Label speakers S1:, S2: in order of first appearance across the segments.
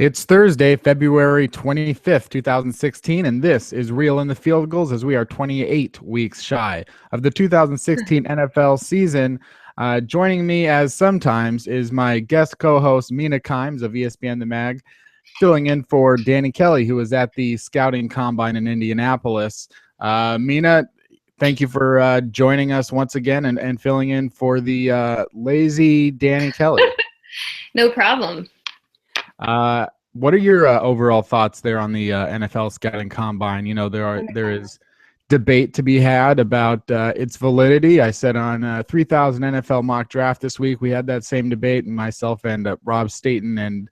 S1: It's Thursday, February 25th, 2016, and this is Real in the Field Goals as we are 28 weeks shy of the 2016 NFL season. Joining me as sometimes is my guest co-host Mina of ESPN The Mag, filling in for Danny Kelly, who was at the scouting combine in Indianapolis. Mina, thank you for joining us once again and filling in for the lazy Danny Kelly.
S2: No problem.
S1: What are your overall thoughts there on the NFL scouting combine? You know, there is debate to be had about its validity. I said on 3000 NFL mock draft this week, we had that same debate, and myself and Rob Staten, and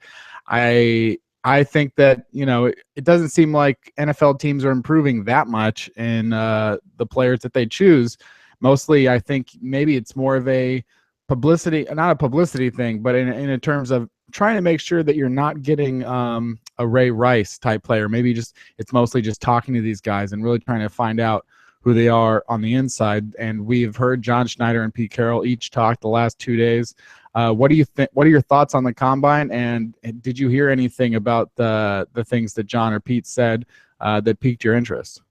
S1: I think that, you know, it doesn't seem like NFL teams are improving that much in the players that they choose. Mostly, I think maybe it's more of a publicity, not a publicity thing, but in terms of trying to make sure that you're not getting a Ray Rice type player. Maybe it's mostly just talking to these guys and really trying to find out who they are on the inside. And we've heard John Schneider and Pete Carroll each talk the last 2 days. What do you think? What are your thoughts on the combine? And did you hear anything about the things that John or Pete said that piqued your interest?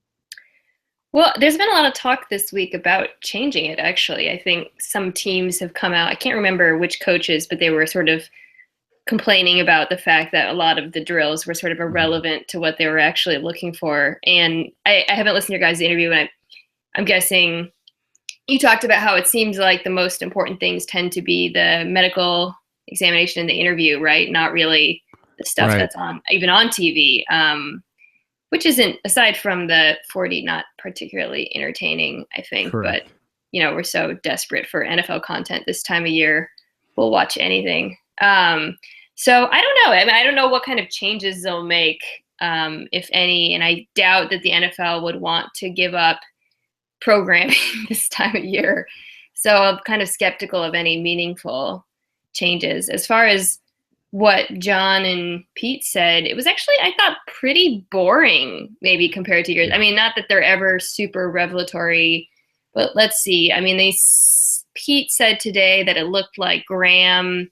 S2: Well, there's been a lot of talk this week about changing it, actually. I think some teams have come out. I can't remember which coaches, but they were sort of complaining about the fact that a lot of the drills were sort of irrelevant to what they were actually looking for. And I haven't listened to your guys' interview, and I'm guessing you talked about how it seems like the most important things tend to be the medical examination and the interview, right? Not really the stuff that's even on TV, which isn't, aside from the 40, not particularly entertaining, I think.
S1: Correct.
S2: But, you know, we're so desperate for NFL content this time of year, we'll watch anything. So I don't know. I mean, I don't know what kind of changes they'll make, if any, and I doubt that the NFL would want to give up programming this time of year. So I'm kind of skeptical of any meaningful changes. As far as what John and Pete said, it was actually, I thought, pretty boring, maybe compared to yours. I mean, not that they're ever super revelatory, but let's see. I mean, Pete said today that it looked like Graham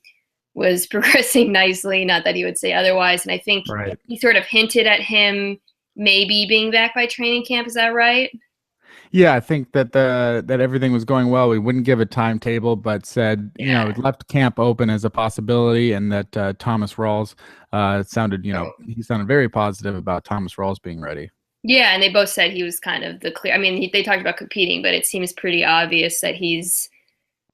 S2: was progressing nicely, not that he would say otherwise. And I think he sort of hinted at him maybe being back by training camp. Is that right?
S1: Yeah, I think that that everything was going well. We wouldn't give a timetable, but said, you know, left camp open as a possibility, and that Thomas Rawls sounded, you know, he sounded very positive about Thomas Rawls being ready.
S2: Yeah, and they both said he was kind of the clear. I mean, they talked about competing, but it seems pretty obvious that he's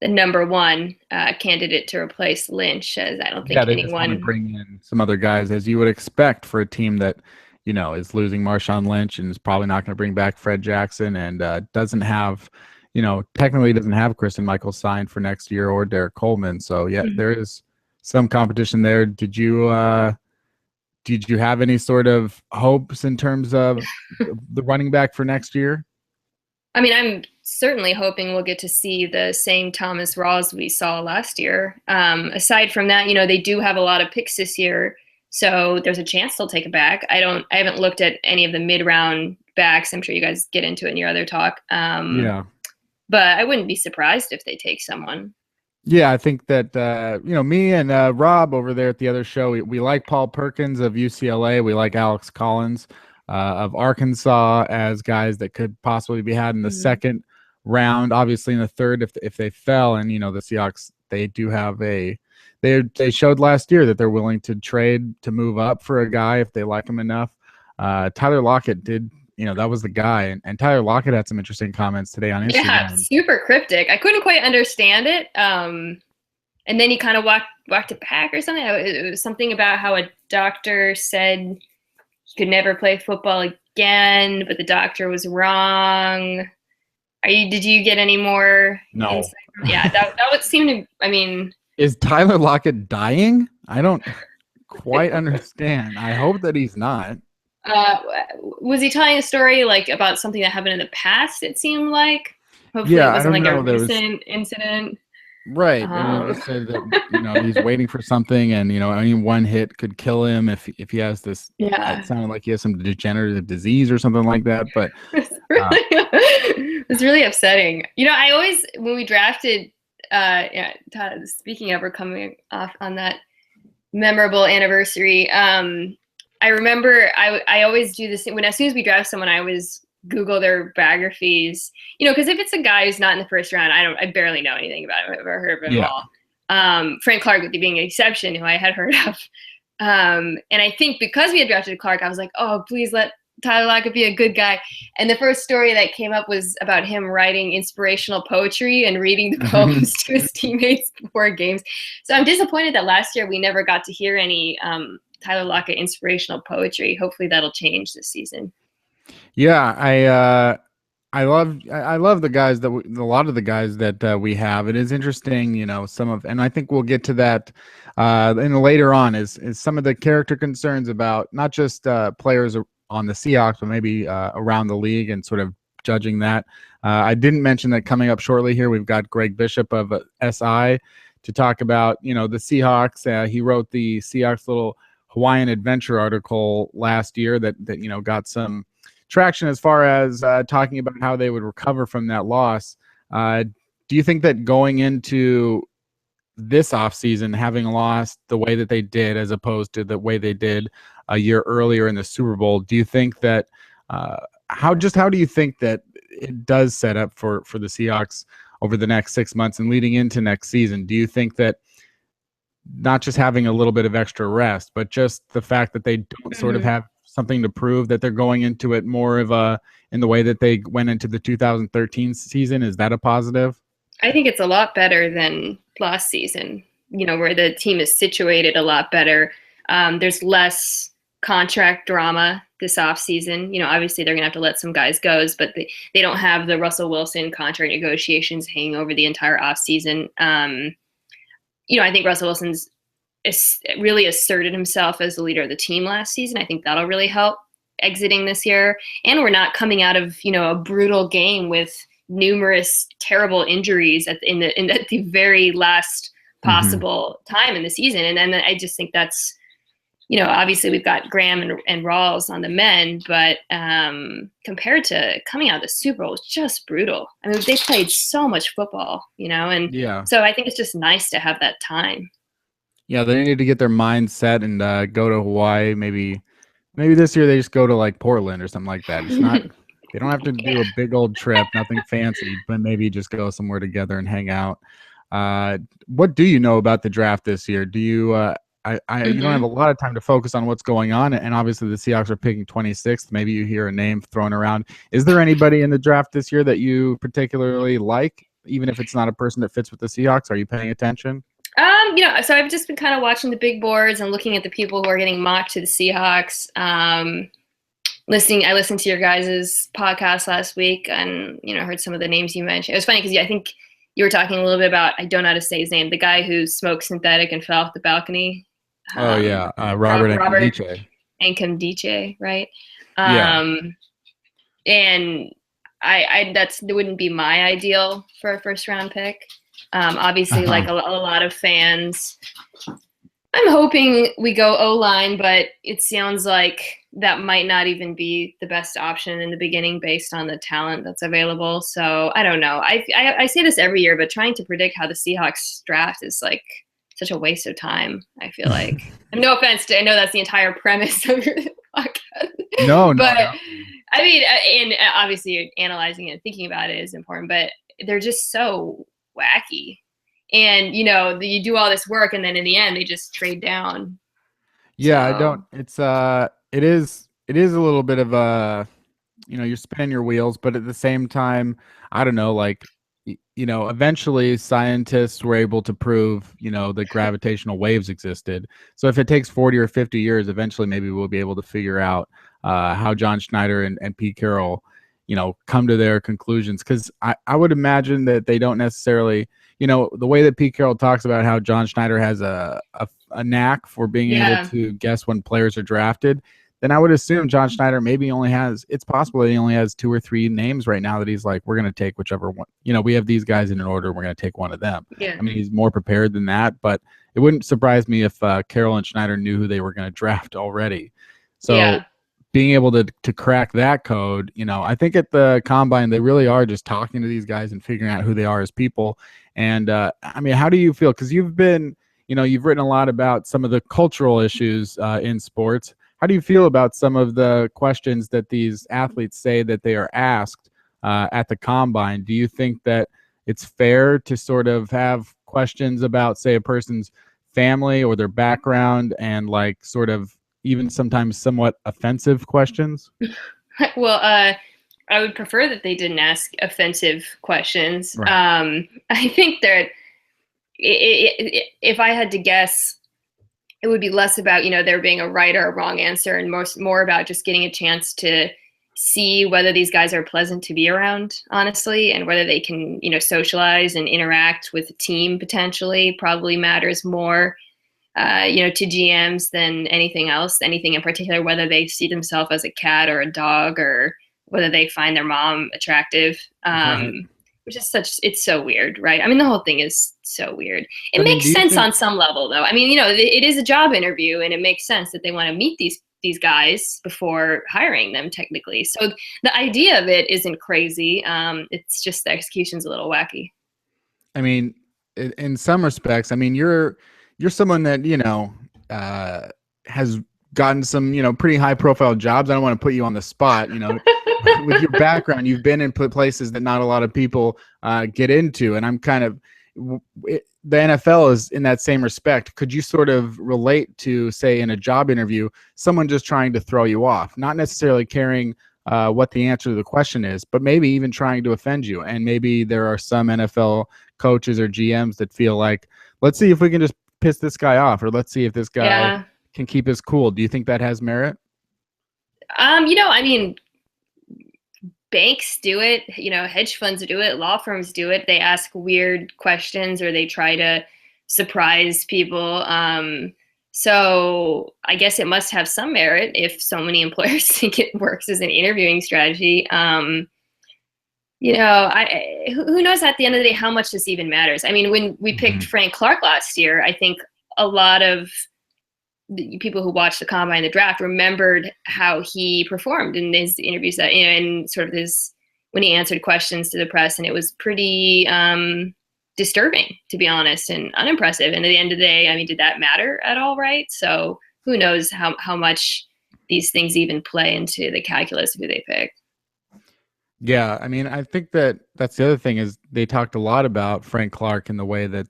S2: the number one candidate to replace Lynch, as I don't think
S1: they
S2: anyone.
S1: Just want to bring in some other guys, as you would expect for a team that, you know, is losing Marshawn Lynch and is probably not going to bring back Fred Jackson, and doesn't have, you know, technically doesn't have Kristen Michaels signed for next year, or Derek Coleman. So yeah, there is some competition there. Did you have any sort of hopes in terms of the running back for next year?
S2: I mean, I'm certainly hoping we'll get to see the same Thomas Rawls we saw last year. Aside from that, you know, they do have a lot of picks this year, so there's a chance they'll take it back. I haven't looked at any of the mid-round backs. I'm sure you guys get into it in your other talk. But I wouldn't be surprised if they take someone.
S1: Yeah, I think that, you know, me and Rob over there at the other show, we like Paul Perkins of UCLA. We like Alex Collins of Arkansas as guys that could possibly be had in the second round, obviously in the third if they fell. And, you know, the Seahawks, they do have they showed last year that they're willing to trade to move up for a guy if they like him enough. Tyler Lockett did, you know, that was the guy. And Tyler Lockett had some interesting comments today on Instagram.
S2: Yeah, super cryptic. I couldn't quite understand it. And then he kind of walked it back or something. It was something about how a doctor said he could never play football again, but the doctor was wrong. Did you get any more?
S1: No.
S2: Insight? Yeah, that would seem to, I mean.
S1: Is Tyler Lockett dying? I don't quite understand. I hope that he's not.
S2: Was he telling a story like about something that happened in the past? It seemed like. Hopefully it wasn't like a recent incident.
S1: Right. And he said that, you know, he's waiting for something, and, you know, any one hit could kill him if he has this. It sounded like he has some degenerative disease or something like that. But
S2: it's really upsetting. You know, I always, when we drafted, speaking of, we're coming off on that, memorable anniversary. I remember I always do this as soon as we draft someone, I always Google their biographies, because if it's a guy who's not in the first round, I barely know anything about him. I've never heard of him at all. Frank Clark being an exception, who I had heard of. And I think because we had drafted Clark, I was like, oh, please let Tyler Lockett be a good guy. And the first story that came up was about him writing inspirational poetry and reading the poems to his teammates before games. So I'm disappointed that last year we never got to hear any Tyler Lockett inspirational poetry. Hopefully that'll change this season.
S1: Yeah, I love the guys that a lot of the guys that we have. It is interesting, and I think we'll get to that in later on. Is some of the character concerns about not just players on the Seahawks, but maybe around the league, and sort of judging that. I didn't mention that coming up shortly here, we've got Greg Bishop of SI to talk about the Seahawks. He wrote the Seahawks little Hawaiian Adventure article last year that got some traction as far as talking about how they would recover from that loss. Do you think that going into this offseason, having lost the way that they did as opposed to the way they did a year earlier in the Super Bowl, do you think that how do you think that it does set up for the Seahawks over the next 6 months and leading into next season? Do you think that not just having a little bit of extra rest, but just the fact that they don't sort of have something to prove, that they're going into it more of in the way that they went into the 2013 season, is that a positive?
S2: I think it's a lot better than last season, where the team is situated a lot better. There's less contract drama this offseason. Obviously they're going to have to let some guys go, but they don't have the Russell Wilson contract negotiations hanging over the entire offseason. I think Russell Wilson's really asserted himself as the leader of the team last season. I think that'll really help exiting this year. And we're not coming out of, a brutal game with numerous terrible injuries at the very last possible time in the season. And then I just think that's, obviously we've got Graham and Rawls on the men, but compared to coming out of the Super Bowl, it's just brutal. I mean, they played so much football, and so I think it's just nice to have that time.
S1: Yeah, they need to get their mind set and go to Hawaii. Maybe this year they just go to like Portland or something like that. It's not they don't have to do a big old trip, nothing fancy, but maybe just go somewhere together and hang out. What do you know about the draft this year? Do you you don't have a lot of time to focus on what's going on, and obviously the Seahawks are picking 26th. Maybe you hear a name thrown around. Is there anybody in the draft this year that you particularly like, even if it's not a person that fits with the Seahawks? Are you paying attention?
S2: So I've just been kind of watching the big boards and looking at the people who are getting mocked to the Seahawks. I listened to your guys' podcast last week and, heard some of the names you mentioned. It was funny because I think you were talking a little bit about, I don't know how to say his name, the guy who smoked synthetic and fell off the balcony.
S1: Robert
S2: Nkemdiche, right?
S1: Yeah.
S2: And that wouldn't be my ideal for a first round pick. Obviously, like a lot of fans, I'm hoping we go O-line, but it sounds like that might not even be the best option in the beginning based on the talent that's available. So I don't know. I say this every year, but trying to predict how the Seahawks draft is like such a waste of time, I feel like. No offense I know that's the entire premise of your podcast.
S1: No.
S2: I mean, and obviously analyzing it and thinking about it is important, but they're just so wacky. And, you do all this work and then in the end they just trade down.
S1: Yeah, so. I don't. It is a little bit of a, you're spinning your wheels, but at the same time, I don't know, like, eventually scientists were able to prove, that gravitational waves existed. So if it takes 40 or 50 years, eventually maybe we'll be able to figure out how John Schneider and Pete Carroll, come to their conclusions. Because I would imagine that they don't necessarily, the way that Pete Carroll talks about how John Schneider has a knack for being able to guess when players are drafted, then I would assume John Schneider it's possible that he only has 2 or 3 names right now that he's like, we're going to take whichever one. We have these guys in an order, we're going to take one of them.
S2: Yeah.
S1: I mean, he's more prepared than that, but it wouldn't surprise me if Carroll and Schneider knew who they were going to draft already. So being able to crack that code, I think at the Combine, they really are just talking to these guys and figuring out who they are as people. And I mean, how do you feel? Because you've been you've written a lot about some of the cultural issues in sports. How do you feel about some of the questions that these athletes say that they are asked at the combine? Do you think that it's fair to sort of have questions about, say, a person's family or their background, and like sort of even sometimes somewhat offensive questions?
S2: Well, I would prefer that they didn't ask offensive questions.
S1: Right.
S2: I think that if I had to guess, it would be less about there being a right or a wrong answer, and more about just getting a chance to see whether these guys are pleasant to be around, honestly, and whether they can socialize and interact with a team potentially. Probably matters more to GMs than anything else, anything in particular, whether they see themselves as a cat or a dog, or whether they find their mom attractive.
S1: Right.
S2: Which is it's so weird, right? I mean, the whole thing is so weird. It
S1: I mean,
S2: makes
S1: do you
S2: sense
S1: think,
S2: on some level, though. I mean, it is a job interview, and it makes sense that they want to meet these guys before hiring them, technically. So the idea of it isn't crazy. It's just the execution's a little wacky.
S1: I mean, in some respects, I mean, you're someone that has gotten some pretty high profile jobs. I don't want to put you on the spot. With your background, you've been in places that not a lot of people get into, and I'm kind of the NFL is in that same respect. Could you sort of relate to, say, in a job interview, someone just trying to throw you off, not necessarily caring what the answer to the question is, but maybe even trying to offend you? And maybe there are some NFL coaches or GMs that feel like, let's see if we can just piss this guy off, or let's see if this guy
S2: Yeah.
S1: can keep his cool. Do you think that has merit?
S2: I mean, banks do it, hedge funds do it, law firms do it. They ask weird questions, or they try to surprise people. So I guess it must have some merit if so many employers think it works as an interviewing strategy. Who knows at the end of the day how much this even matters? I mean, when we picked Frank Clark last year, I think a lot of the people who watched the combine, the draft, remembered how he performed in his interviews, that and sort of his when he answered questions to the press, and it was pretty disturbing, to be honest, and unimpressive. And at the end of the day, I mean, did that matter at all, right? So who knows how much these things even play into the calculus of who they pick.
S1: Yeah, I mean, I think that's the other thing, is they talked a lot about Frank Clark in the way that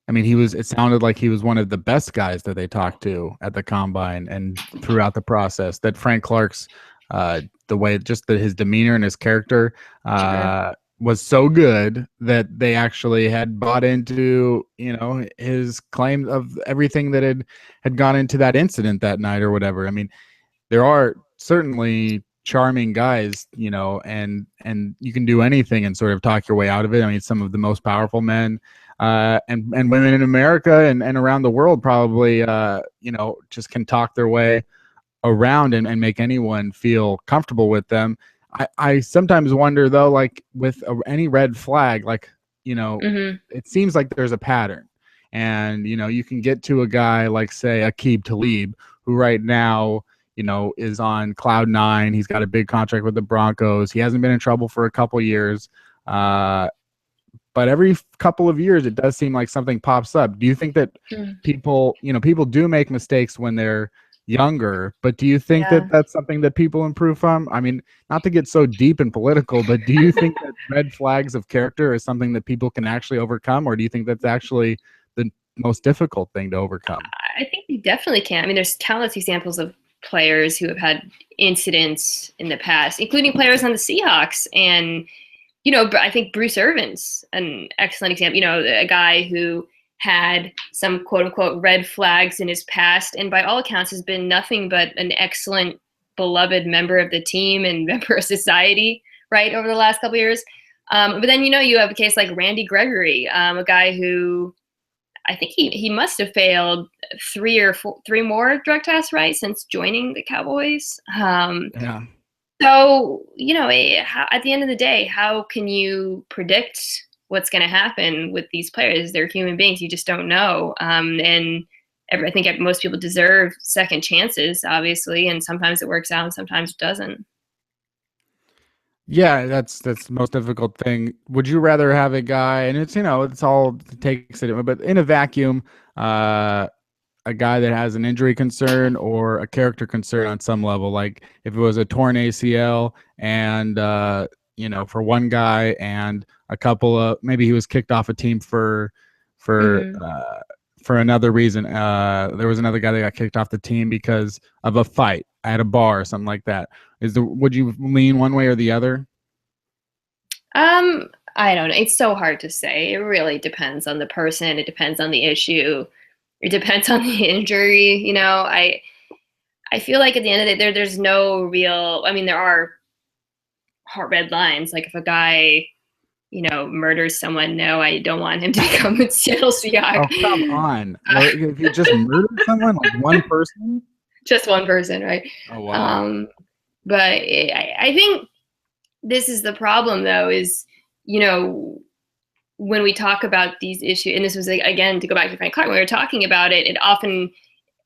S1: I mean, it sounded like he was one of the best guys that they talked to at the combine and throughout the process. That Frank Clark's, the way, just his demeanor and his character
S2: Sure.
S1: was so good that they actually had bought into, his claim of everything that had gone into that incident that night or whatever. I mean, there are certainly charming guys, and you can do anything and sort of talk your way out of it. I mean, some of the most powerful men and women in America and around the world probably, just can talk their way around and make anyone feel comfortable with them. I sometimes wonder, though, like with any red flag, like,
S2: Mm-hmm.
S1: it seems like there's a pattern. And, you can get to a guy like, say, Aqib Talib, who right now, is on cloud nine. He's got a big contract with the Broncos. He hasn't been in trouble for a couple years. But every couple of years, it does seem like something pops up. Do you think that people do make mistakes when they're younger, but do you think
S2: Yeah.
S1: that that's something that people improve from? I mean, not to get so deep and political, but do you think that red flags of character is something that people can actually overcome, or do you think that's actually the most difficult thing to overcome?
S2: I think they definitely can. I mean, there's countless examples of players who have had incidents in the past, including players on the Seahawks. And, I think Bruce Irvin's an excellent example, a guy who had some quote unquote red flags in his past, and by all accounts has been nothing but an excellent, beloved member of the team and member of society, right, over the last couple of years. But then, you have a case like Randy Gregory, a guy who I think he must have failed three more drug tests, right, since joining the Cowboys.
S1: Yeah.
S2: So, at the end of the day, how can you predict what's going to happen with these players? They're human beings. You just don't know. And I think most people deserve second chances, obviously, and sometimes it works out and sometimes it doesn't.
S1: Yeah, that's the most difficult thing. Would you rather have a guy, and it's it's all takes it, but in a vacuum, uh, a guy that has an injury concern or a character concern on some level, like if it was a torn ACL and for one guy and a couple of maybe he was kicked off a team for
S2: Mm-hmm.
S1: uh, for another reason. There was another guy that got kicked off the team because of a fight at a bar or something like that. Would you lean one way or the other?
S2: I don't know. It's so hard to say. It really depends on the person. It depends on the issue. It depends on the injury. I feel like at the end of the day, there's no real. I mean, there are hard red lines. Like if a guy, murders someone, no, I don't want him to become a Seattle
S1: Oh,
S2: Seahawk.
S1: come on. If you just murdered someone, like one person?
S2: Just one person, right?
S1: Oh, wow.
S2: Um, but I think this is the problem, though, is you know when we talk about these issues, and this was again to go back to Frank Clark, when we were talking about it, it often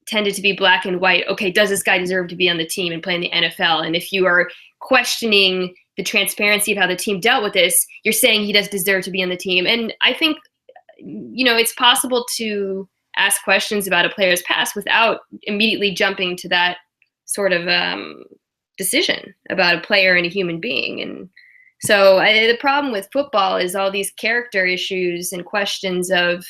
S2: tended to be black and white. Okay, does this guy deserve to be on the team and play in the NFL? And if you are questioning the transparency of how the team dealt with this, you're saying he does deserve to be on the team. And I think, it's possible to ask questions about a player's past without immediately jumping to that sort of decision about a player and a human being. And so the problem with football is all these character issues and questions of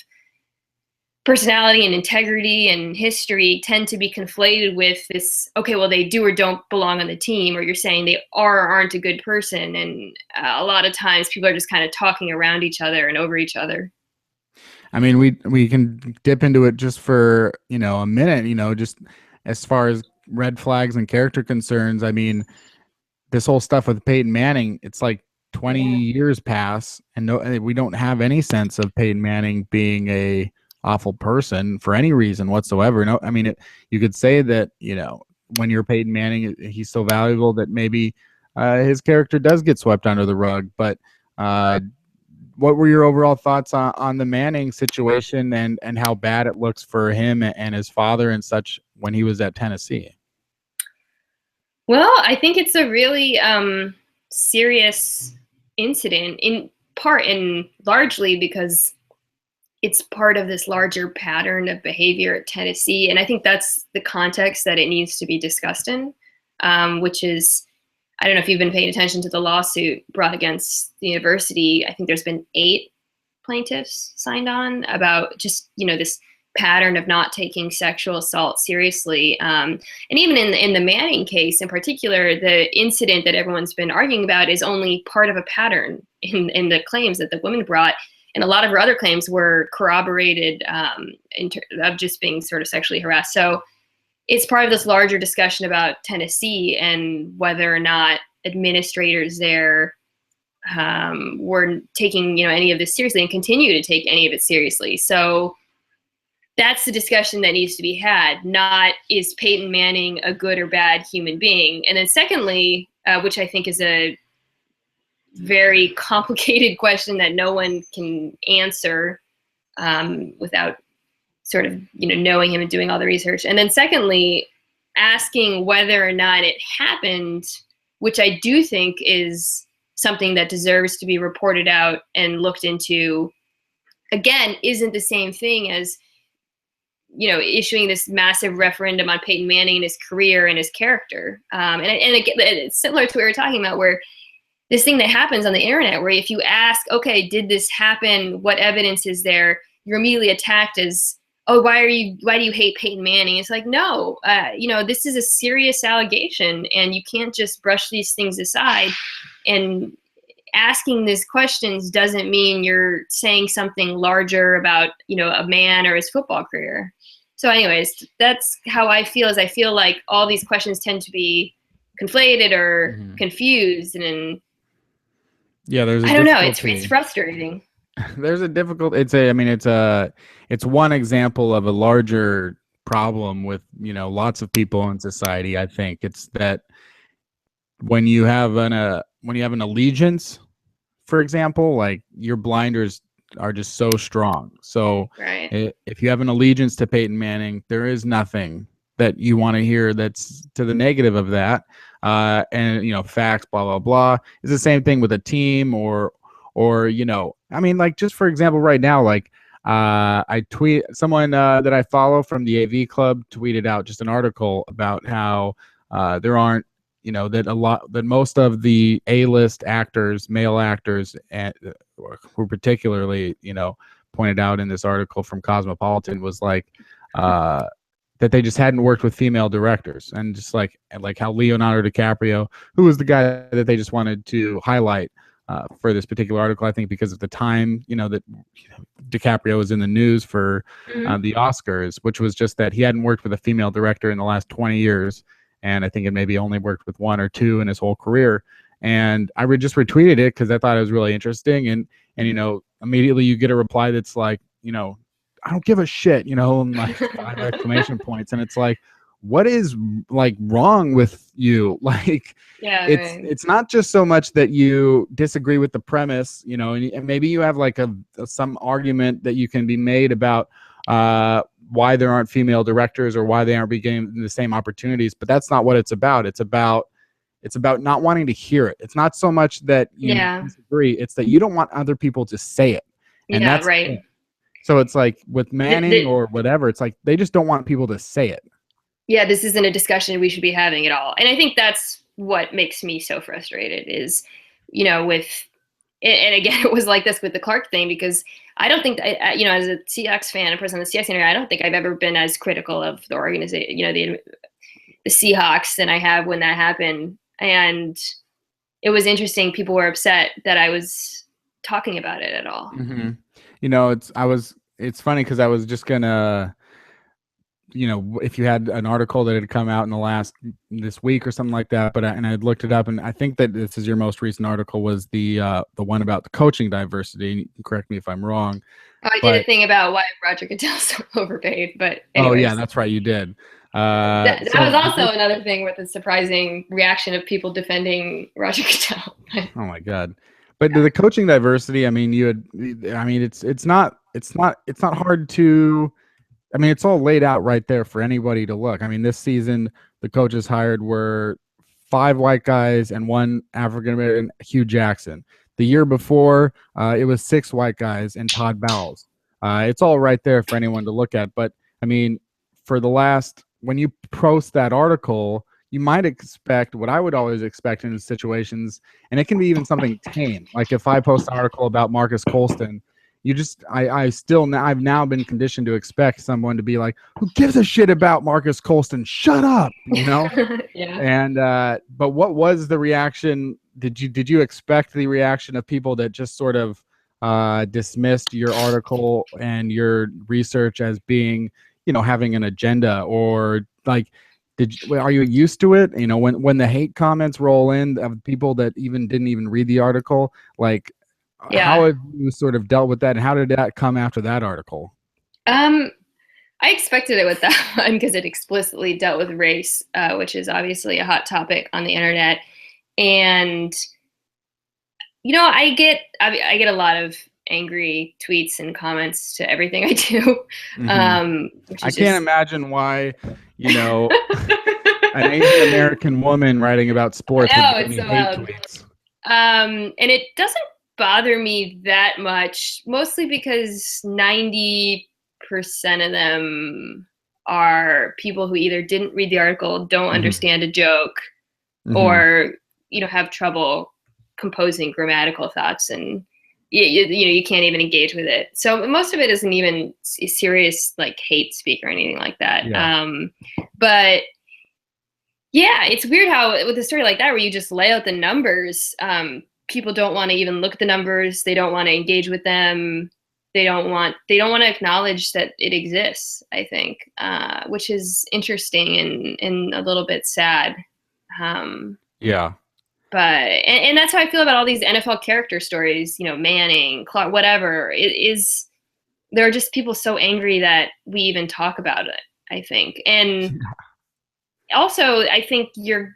S2: personality and integrity and history tend to be conflated with this, okay, well, they do or don't belong on the team, or you're saying they are or aren't a good person. And a lot of times people are just kind of talking around each other and over each other.
S1: I mean, we can dip into it just for, a minute, just as far as red flags and character concerns. I mean, this whole stuff with Peyton Manning, it's like 20
S2: Yeah.
S1: years pass and we don't have any sense of Peyton Manning being a awful person for any reason whatsoever. No, I mean, you could say that, when you're Peyton Manning, he's so valuable that maybe his character does get swept under the rug. But what were your overall thoughts on the Manning situation and how bad it looks for him and his father and such when he was at Tennessee?
S2: Well, I think it's a really serious incident, in part and largely because it's part of this larger pattern of behavior at Tennessee. And I think that's the context that it needs to be discussed in, which is, I don't know if you've been paying attention to the lawsuit brought against the university. I think there's been 8 plaintiffs signed on about just, this pattern of not taking sexual assault seriously. And even in the Manning case in particular, the incident that everyone's been arguing about is only part of a pattern in the claims that the women brought. And a lot of her other claims were corroborated of just being sort of sexually harassed. So it's part of this larger discussion about Tennessee and whether or not administrators there were taking any of this seriously and continue to take any of it seriously. So that's the discussion that needs to be had, not is Peyton Manning a good or bad human being. And then secondly, which I think is a very complicated question that no one can answer without sort of knowing him and doing all the research. And then secondly, asking whether or not it happened, which I do think is something that deserves to be reported out and looked into, again, isn't the same thing as issuing this massive referendum on Peyton Manning and his career and his character. And again, it's similar to what we were talking about, where this thing that happens on the internet, where if you ask, okay, did this happen? What evidence is there? You're immediately attacked as, oh, why do you hate Peyton Manning? It's like, no, this is a serious allegation, and you can't just brush these things aside. And asking these questions doesn't mean you're saying something larger about, a man or his football career. So anyways, that's how I feel. Is I feel like all these questions tend to be conflated or confused, and
S1: Yeah, there's a
S2: I don't know.
S1: difficulty.
S2: It's frustrating.
S1: There's a difficult. It's one example of a larger problem with lots of people in society. I think it's that when you have an allegiance, for example, like your blinders are just so strong. So
S2: Right.
S1: if you have an allegiance to Peyton Manning, there is nothing that you want to hear that's to the negative of that. and facts, blah blah blah. It's the same thing with a team, or I mean, like, just for example, right now, like, I tweet someone that I follow from the AV Club tweeted out just an article about how there aren't, that most of the A-list actors, male actors, and who particularly, pointed out in this article from Cosmopolitan, was like that they just hadn't worked with female directors, and just like how Leonardo DiCaprio, who was the guy that they just wanted to highlight for this particular article, I think because of the time, that DiCaprio was in the news for the Oscars, which was just that he hadn't worked with a female director in the last 20 years. And I think it maybe only worked with one or two in his whole career. And I just retweeted it because I thought it was really interesting. And immediately you get a reply that's like, I don't give a shit, and like 5 exclamation points. And it's like, what is like wrong with you? Like, it's not just so much that you disagree with the premise, and maybe you have like some argument that you can be made about why there aren't female directors or why they aren't being given the same opportunities, but that's not what it's about. It's about not wanting to hear it. It's not so much that you disagree, it's that you don't want other people to say it. And that's
S2: right.
S1: So it's like with Manning or whatever, it's like they just don't want people to say it.
S2: Yeah, this isn't a discussion we should be having at all. And I think that's what makes me so frustrated is, and again, it was like this with the Clark thing, because I don't think, as a Seahawks fan, a person in the Seahawks area, I don't think I've ever been as critical of the organization, the Seahawks than I have when that happened. And it was interesting. People were upset that I was talking about it at all.
S1: Mm-hmm. It's funny because I was just gonna, if you had an article that had come out in this week or something like that, but I'd looked it up, and I think that this is your most recent article, was the one about the coaching diversity. You can correct me if I'm wrong.
S2: Oh, I did a thing about why Roger Goodell's so overpaid, but anyways.
S1: Oh yeah, that's right, you did.
S2: That was also another thing with the surprising reaction of people defending Roger Goodell.
S1: Oh my God. But the coaching diversity, I mean, it's not hard to, I mean, it's all laid out right there for anybody to look. I mean, this season, the coaches hired were 5 white guys and 1 African-American, Hugh Jackson. The year before, it was 6 white guys and Todd Bowles. It's all right there for anyone to look at. But I mean, when you post that article, you might expect what I would always expect in situations, and it can be even something tame. Like if I post an article about Marcus Colston, I've now been conditioned to expect someone to be like, who gives a shit about Marcus Colston? Shut up, Yeah. And but what was the reaction? Did you expect the reaction of people that just sort of dismissed your article and your research as being, having an agenda, or like, are you used to it? When the hate comments roll in of people that didn't even read the article, like, how have you sort of dealt with that, and how did that come after that article?
S2: I expected it with that one because it explicitly dealt with race, which is obviously a hot topic on the internet. And I get a lot lot of angry tweets and comments to everything I do.
S1: Mm-hmm. I can't imagine why, an Asian American woman writing about sports would get any hate tweets.
S2: And it doesn't bother me that much, mostly because 90% of them are people who either didn't read the article, don't understand a joke, or have trouble composing grammatical thoughts, and you can't even engage with it. So most of it isn't even serious like hate speak or anything like that. But yeah, it's weird how with a story like that where you just lay out the numbers, people don't want to even look at the numbers. They don't want to engage with them. They don't want to acknowledge that it exists, I think, which is interesting and a little bit sad. But and that's how I feel about all these NFL character stories, Manning, Clark, whatever. There are just people so angry that we even talk about it, I think. And also, I think you're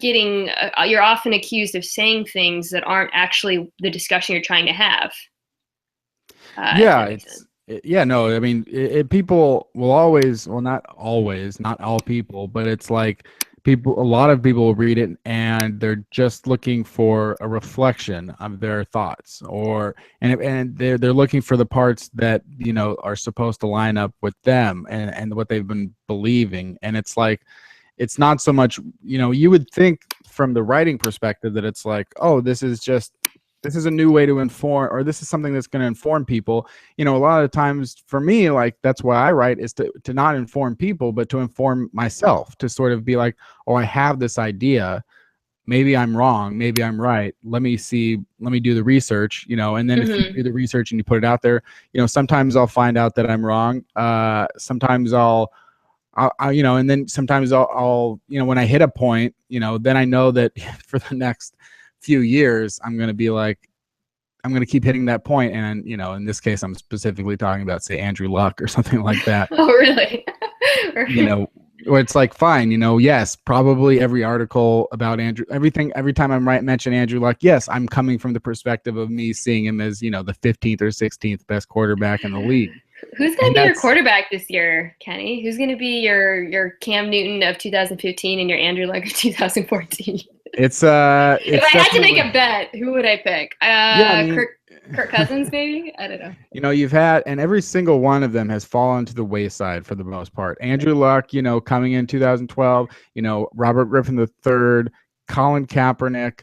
S2: often accused of saying things that aren't actually the discussion you're trying to have.
S1: No, I mean, people will always, well, not always, not all people, but it's like a lot of people will read it and they're just looking for a reflection of their thoughts, and they're looking for the parts that, you know, are supposed to line up with them and what they've been believing. And it's like, it's not so much, you know, you would think from the writing perspective that it's like, oh, this is a new way to inform, or this is something that's going to inform people. You know, a lot of times for me, like, that's why I write, is to not inform people, but to inform myself, to sort of be like, oh, I have this idea. Maybe I'm wrong. Maybe I'm right. Let me do the research, you know, and then if you do the research and you put it out there, you know, sometimes I'll find out that I'm wrong. Sometimes you know, and then sometimes I'll, you know, when I hit a point, you know, then I know that for the next few years, I'm going to keep hitting that point. And, you know, in this case, I'm specifically talking about, say, Andrew Luck or something like that.
S2: Oh, really?
S1: You know, where it's like, fine, you know, yes, probably every article about every time I'm mention Andrew Luck, yes, I'm coming from the perspective of me seeing him as, you know, the 15th or 16th best quarterback in the league.
S2: Who's going to be your quarterback this year, Kenny? Who's going to be your Cam Newton of 2015 and your Andrew Luck of 2014?
S1: If
S2: I had to make a bet, who would I pick? Kirk Cousins, maybe? I don't know.
S1: You know, you've had, and every single one of them has fallen to the wayside for the most part. Andrew Luck, you know, coming in 2012, you know, Robert Griffin III, Colin Kaepernick,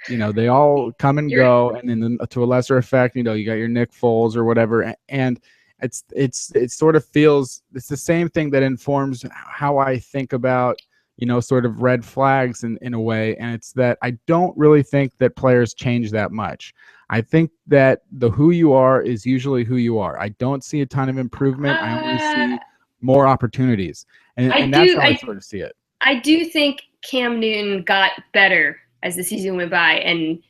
S1: you know, they all come and go. And then to a lesser effect, you know, you got your Nick Foles or whatever. And it sort of feels, it's the same thing that informs how I think about, you know, sort of red flags in a way. And it's that I don't really think that players change that much. I think that the who you are is usually who you are. I don't see a ton of improvement. I only see more opportunities. And that's how I sort of see it.
S2: I do think Cam Newton got better as the season went by. And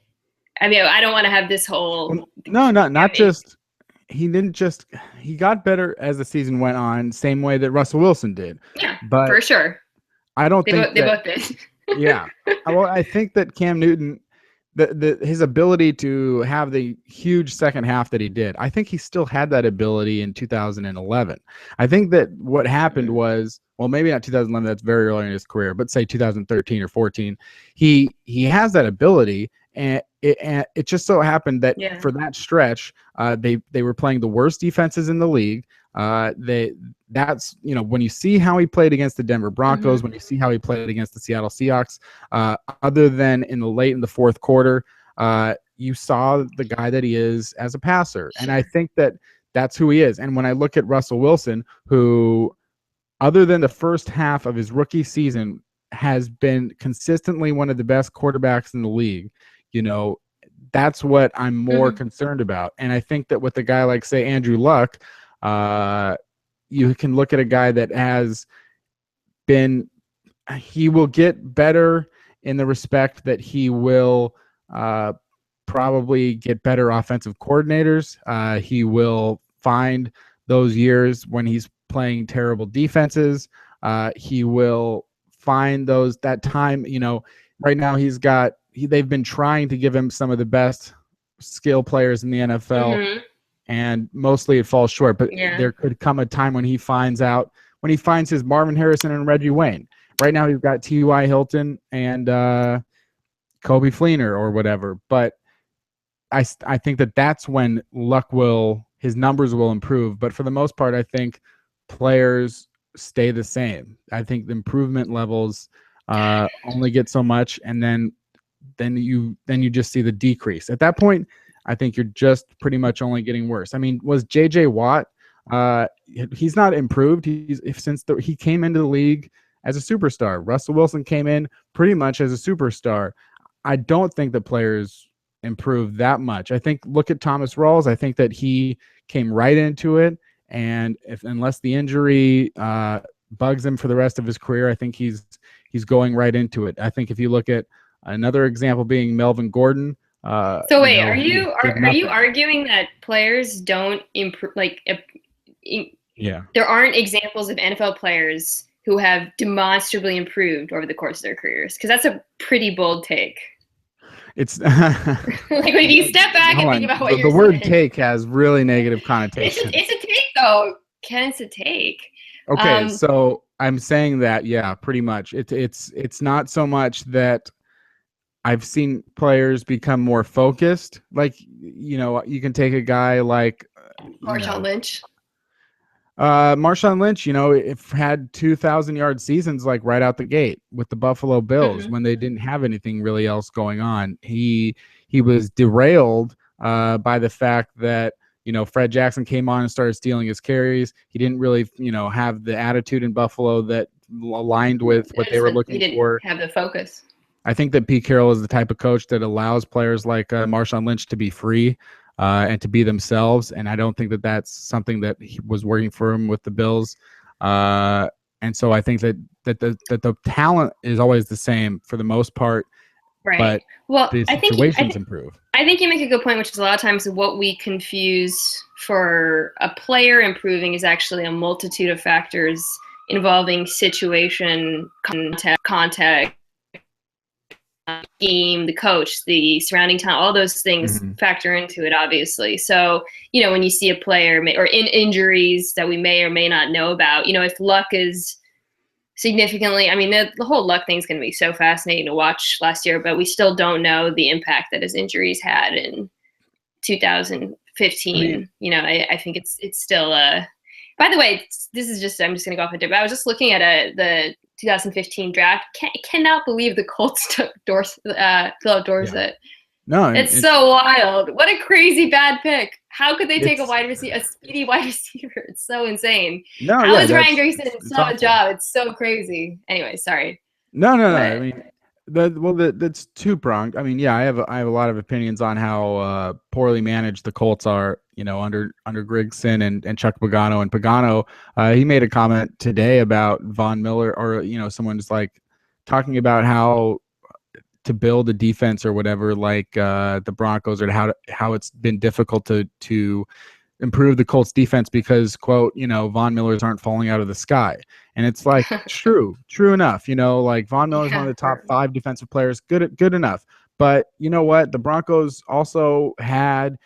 S2: I mean, I don't want to have this whole...
S1: Not just... He got better as the season went on, same way that Russell Wilson did.
S2: Yeah,
S1: but
S2: for sure.
S1: I don't think
S2: they both did.
S1: Yeah. Well, I think that Cam Newton, his ability to have the huge second half that he did, I think he still had that ability in 2011. I think that what happened was, well, maybe not 2011, that's very early in his career, but say 2013 or 14, he has that ability. And it just so happened that for that stretch, they were playing the worst defenses in the league. That's, you know, when you see how he played against the Denver Broncos, when you see how he played against the Seattle Seahawks, other than in the fourth quarter, you saw the guy that he is as a passer. And I think that that's who he is. And when I look at Russell Wilson, who, other than the first half of his rookie season, has been consistently one of the best quarterbacks in the league, you know, that's what I'm more concerned about. And I think that with a guy like, say, Andrew Luck, you can look at a guy that has been, he will get better in the respect that he will probably get better offensive coordinators. He will find those years when he's playing terrible defenses. He will find that time, you know, right now they've been trying to give him some of the best skill players in the NFL. And mostly it falls short, but there could come a time when he finds his Marvin Harrison and Reggie Wayne. Right now he's got T.Y. Hilton and Kobe Fleener or whatever. But I think that's when his numbers will improve. But for the most part, I think players stay the same. I think the improvement levels only get so much, and then you just see the decrease. At that point, I think you're just pretty much only getting worse. I mean, was J.J. Watt? He's not improved. He came into the league as a superstar. Russell Wilson came in pretty much as a superstar. I don't think the players improved that much. I think, look at Thomas Rawls. I think that he came right into it, and unless the injury bugs him for the rest of his career, I think he's going right into it. I think if you look at another example being Melvin Gordon.
S2: So wait, are you arguing that players don't improve? There aren't examples of NFL players who have demonstrably improved over the course of their careers? Because that's a pretty bold take.
S1: It's
S2: like when you step back and think about what you're saying.
S1: The word take has really negative connotations.
S2: It's a take, though. Ken, it's a take.
S1: Okay, so I'm saying that, yeah, pretty much. It's not so much that I've seen players become more focused. Like, you can take a guy like,
S2: Marshawn Lynch.
S1: Marshawn Lynch, if had 2,000-yard seasons like right out the gate with the Buffalo Bills when they didn't have anything really else going on. He was derailed by the fact that Fred Jackson came on and started stealing his carries. He didn't really have the attitude in Buffalo that aligned with what they were looking
S2: he didn't
S1: for.
S2: have the focus.
S1: I think that Pete Carroll is the type of coach that allows players like Marshawn Lynch to be free and to be themselves. And I don't think that that's something that was working for him with the Bills. And so I think that the talent is always the same for the most part.
S2: Right.
S1: But
S2: well,
S1: the situations improve.
S2: I think you make a good point, which is a lot of times what we confuse for a player improving is actually a multitude of factors involving situation, context, game, the coach, the surrounding talent, all those things factor into it, obviously. So, when you see a player or in injuries that we may or may not know about, if luck is significantly, I mean, the whole luck thing is going to be so fascinating to watch last year, but we still don't know the impact that his injuries had in 2015. I think it's still by the way, this is just, I'm just going to go off a dip. I was just looking at the 2015 draft. Cannot believe the Colts took Philip Dorsett. Yeah.
S1: No,
S2: it's so wild. What a crazy bad pick. How could they take a wide receiver, a speedy wide receiver? It's so insane.
S1: No,
S2: how is Ryan Grayson still a job? It's so crazy. Anyway, sorry.
S1: No. I mean, that's two-pronged. I mean, yeah, I have a lot of opinions on how poorly managed the Colts are, under Grigson and Chuck Pagano. And Pagano, he made a comment today about Von Miller, or someone's like talking about how to build a defense or whatever, like the Broncos, or how it's been difficult to improve the Colts defense because, quote, Von Millers aren't falling out of the sky. And it's like, true enough, like Von Miller's one of the top 5 defensive players, good enough. But you know what? The Broncos also had,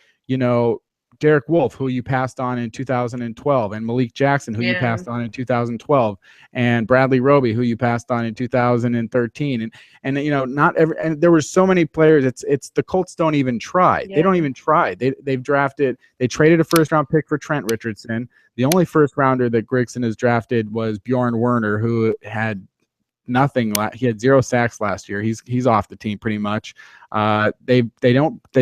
S1: Derek Wolfe, who you passed on in 2012, and Malik Jackson, who you passed on in 2012, and Bradley Roby, who you passed on in 2013. And not every, and there were so many players. It's the Colts don't even try. Yeah. They don't even try. They traded a first-round pick for Trent Richardson. The only first-rounder that Grigson has drafted was Bjorn Werner, who had nothing. He had 0 sacks last year. He's off the team pretty much. They've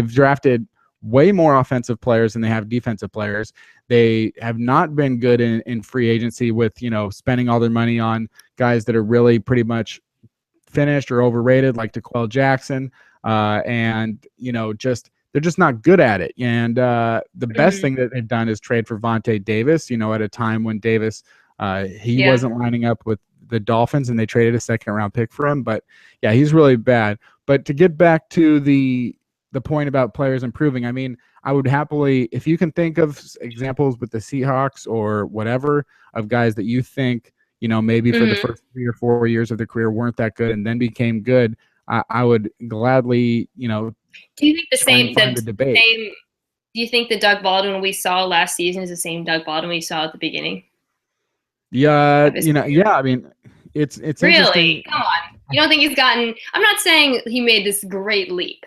S1: drafted way more offensive players than they have defensive players. They have not been good in free agency with, spending all their money on guys that are really pretty much finished or overrated, like DeQuell Jackson. And they're just not good at it. And the best thing that they've done is trade for Vontae Davis, at a time when Davis, he wasn't lining up with the Dolphins, and they traded a second-round pick for him. But, yeah, he's really bad. But to get back to the point about players improving, I mean, I would happily, if you can think of examples with the Seahawks or whatever of guys that you think, maybe for the first 3 or 4 years of their career weren't that good and then became good, I would gladly,
S2: do you think the
S1: debate.
S2: Do you think the Doug Baldwin we saw last season is the same Doug Baldwin we saw at the beginning?
S1: Yeah, I mean, it's
S2: really
S1: interesting.
S2: Come on, you don't think he's gotten? I'm not saying he made this great leap,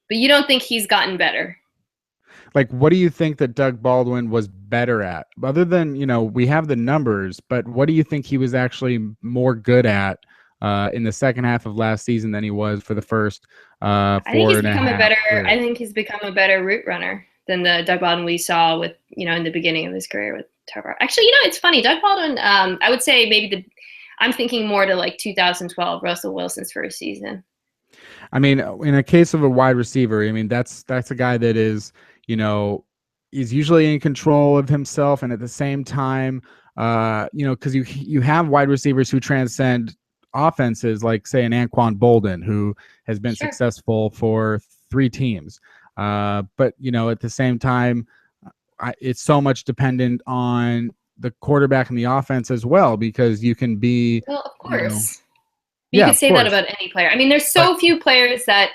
S2: but you don't think he's gotten better?
S1: Like, what do you think that Doug Baldwin was better at? Other than, we have the numbers, but what do you think he was actually more good at in the second half of last season than he was for the first 4 and a half years?
S2: I think he's become a better route runner than the Doug Baldwin we saw with, in the beginning of his career with Trevor. Actually, it's funny. Doug Baldwin, I would say maybe I'm thinking more to like 2012, Russell Wilson's first season.
S1: I mean, in a case of a wide receiver, I mean, that's a guy that is, is usually in control of himself, and at the same time, because you have wide receivers who transcend offenses, like say an Anquan Bolden, who has been successful for 3 teams. But at the same time, it's so much dependent on the quarterback and the offense as well, because you can be.
S2: Well, of course. You could say that about any player. I mean, there's so few players that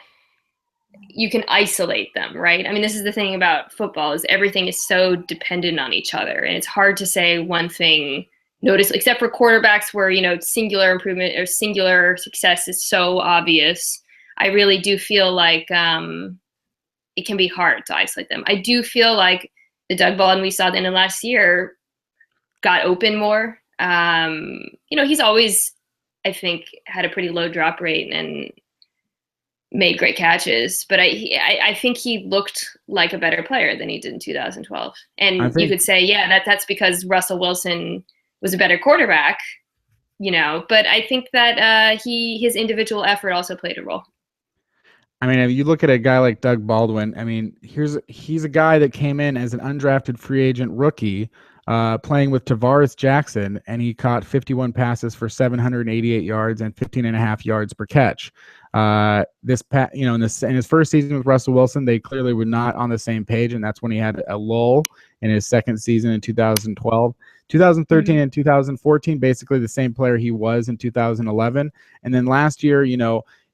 S2: you can isolate them, right? I mean, this is the thing about football, is everything is so dependent on each other, and it's hard to say one thing notice, except for quarterbacks where, singular improvement or singular success is so obvious. I really do feel like it can be hard to isolate them. I do feel like the Doug Baldwin we saw at the end of last year got open more. He's always, I think, had a pretty low drop rate and made great catches, but I think he looked like a better player than he did in 2012. And you could say, yeah, that's because Russell Wilson was a better quarterback, but I think that his individual effort also played a role.
S1: I mean, if you look at a guy like Doug Baldwin, I mean, he's a guy that came in as an undrafted free agent rookie, playing with Tavares Jackson, and he caught 51 passes for 788 yards and 15.5 yards per catch. In his first season with Russell Wilson, they clearly were not on the same page, and that's when he had a lull in his second season in 2012. 2013 and 2014, basically the same player he was in 2011, and then last year,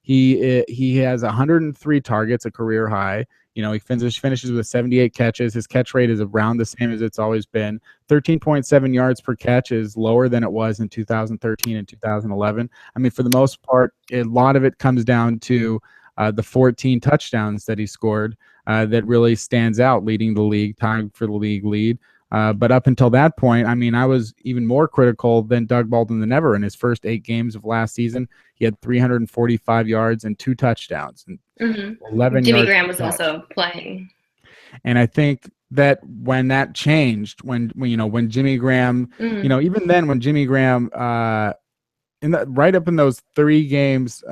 S1: he has 103 targets, a career high. He finishes with 78 catches. His catch rate is around the same as it's always been. 13.7 yards per catch is lower than it was in 2013 and 2011. I mean, for the most part, a lot of it comes down to the 14 touchdowns that he scored that really stands out, leading the league, tied for the league lead. But up until that point, I mean, I was even more critical than Doug Baldwin than ever. In his first 8 games of last season, he had 345 yards and 2 touchdowns. And 11
S2: Jimmy
S1: yards
S2: Graham was also playing.
S1: And I think that when that changed, when Jimmy Graham, even then when Jimmy Graham, right up in those 3 games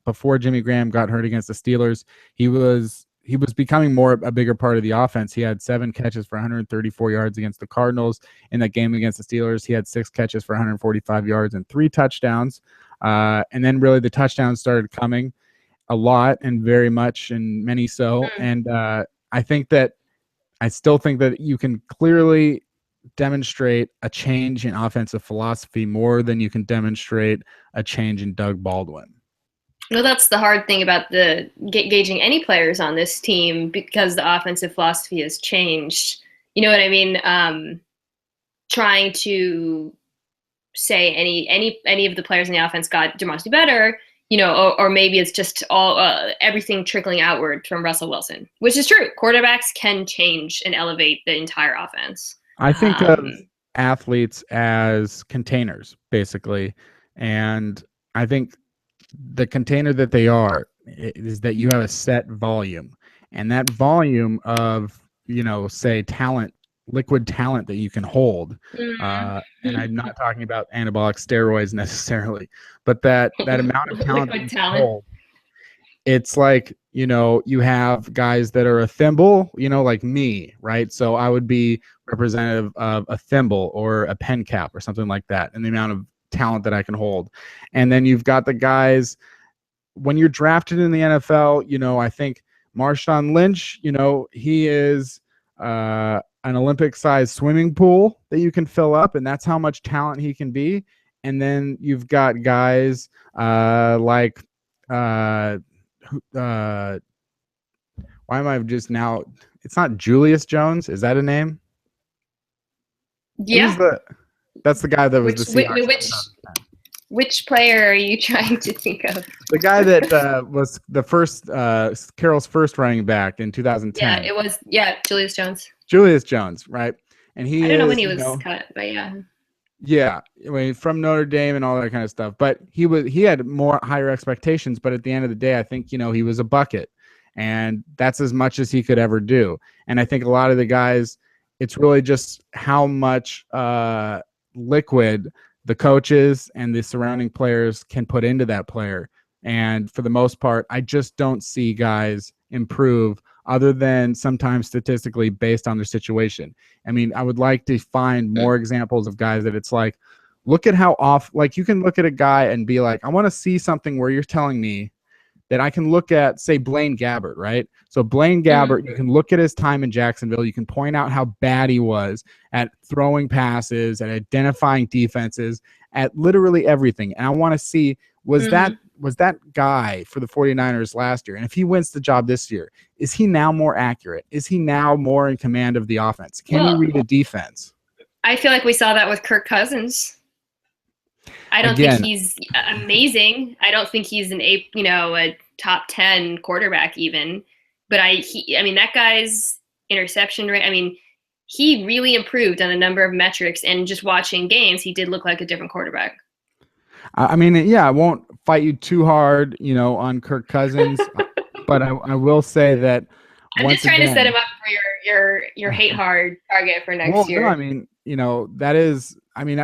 S1: before Jimmy Graham got hurt against the Steelers, he was becoming a bigger part of the offense. He had 7 catches for 134 yards against the Cardinals. In that game against the Steelers, he had 6 catches for 145 yards and 3 touchdowns. And then really the touchdowns started coming a lot and very much and many so. And I still think that you can clearly demonstrate a change in offensive philosophy more than you can demonstrate a change in Doug Baldwin.
S2: Well, that's the hard thing about gauging any players on this team, because the offensive philosophy has changed. You know what I mean? Trying to say any of the players in the offense got demonstrably better, or maybe it's just all everything trickling outward from Russell Wilson, which is true. Quarterbacks can change and elevate the entire offense.
S1: I think of athletes as containers, basically, and I think the container that they are is that you have a set volume, and that volume of say talent, liquid talent that you can hold, and I'm not talking about anabolic steroids necessarily, but that amount of talent that you can hold. It's like you have guys that are a thimble, like me, right? So I would be representative of a thimble or a pen cap or something like that, and the amount of talent that I can hold. And then you've got the guys when you're drafted in the NFL, I think Marshawn Lynch, he is an Olympic-sized swimming pool that you can fill up, and that's how much talent he can be. And then you've got guys like why am I just now? It's not Julius Jones. Is that a name?
S2: Yeah.
S1: That's the guy that was the Seahawks.
S2: Which player are you trying to think of?
S1: The guy that was the first Carroll's first running back in 2010.
S2: Yeah, it was Julius Jones.
S1: Julius Jones, right? And I
S2: don't know when he was cut, but yeah.
S1: Yeah, I mean, from Notre Dame and all that kind of stuff. But he had more higher expectations. But at the end of the day, I think he was a bucket, and that's as much as he could ever do. And I think a lot of the guys, it's really just how much liquid the coaches and the surrounding players can put into that player. And for the most part, I just don't see guys improve other than sometimes statistically based on their situation. I mean, I would like to find more examples of guys that it's like, look at how like you can look at a guy and be like, I want to see something where you're telling me that I can look at, say, Blaine Gabbert, right? So Blaine Gabbert, you can look at his time in Jacksonville. You can point out how bad he was at throwing passes, at identifying defenses, at literally everything. And I want to see, was that guy for the 49ers last year? And if he wins the job this year, is he now more accurate? Is he now more in command of the offense? Can he read a defense?
S2: I feel like we saw that with Kirk Cousins. I don't think
S1: Again,
S2: he's amazing. I don't think he's a top 10 quarterback even. But I mean, that guy's interception rate. I mean, he really improved on a number of metrics, and just watching games, he did look like a different quarterback.
S1: I mean, yeah, I won't fight you too hard, on Kirk Cousins, but I will say that
S2: I'm just
S1: once
S2: trying to set him
S1: again,
S2: up for your hate hard target for
S1: well,
S2: next
S1: no, I
S2: year.
S1: mean, that is, I mean,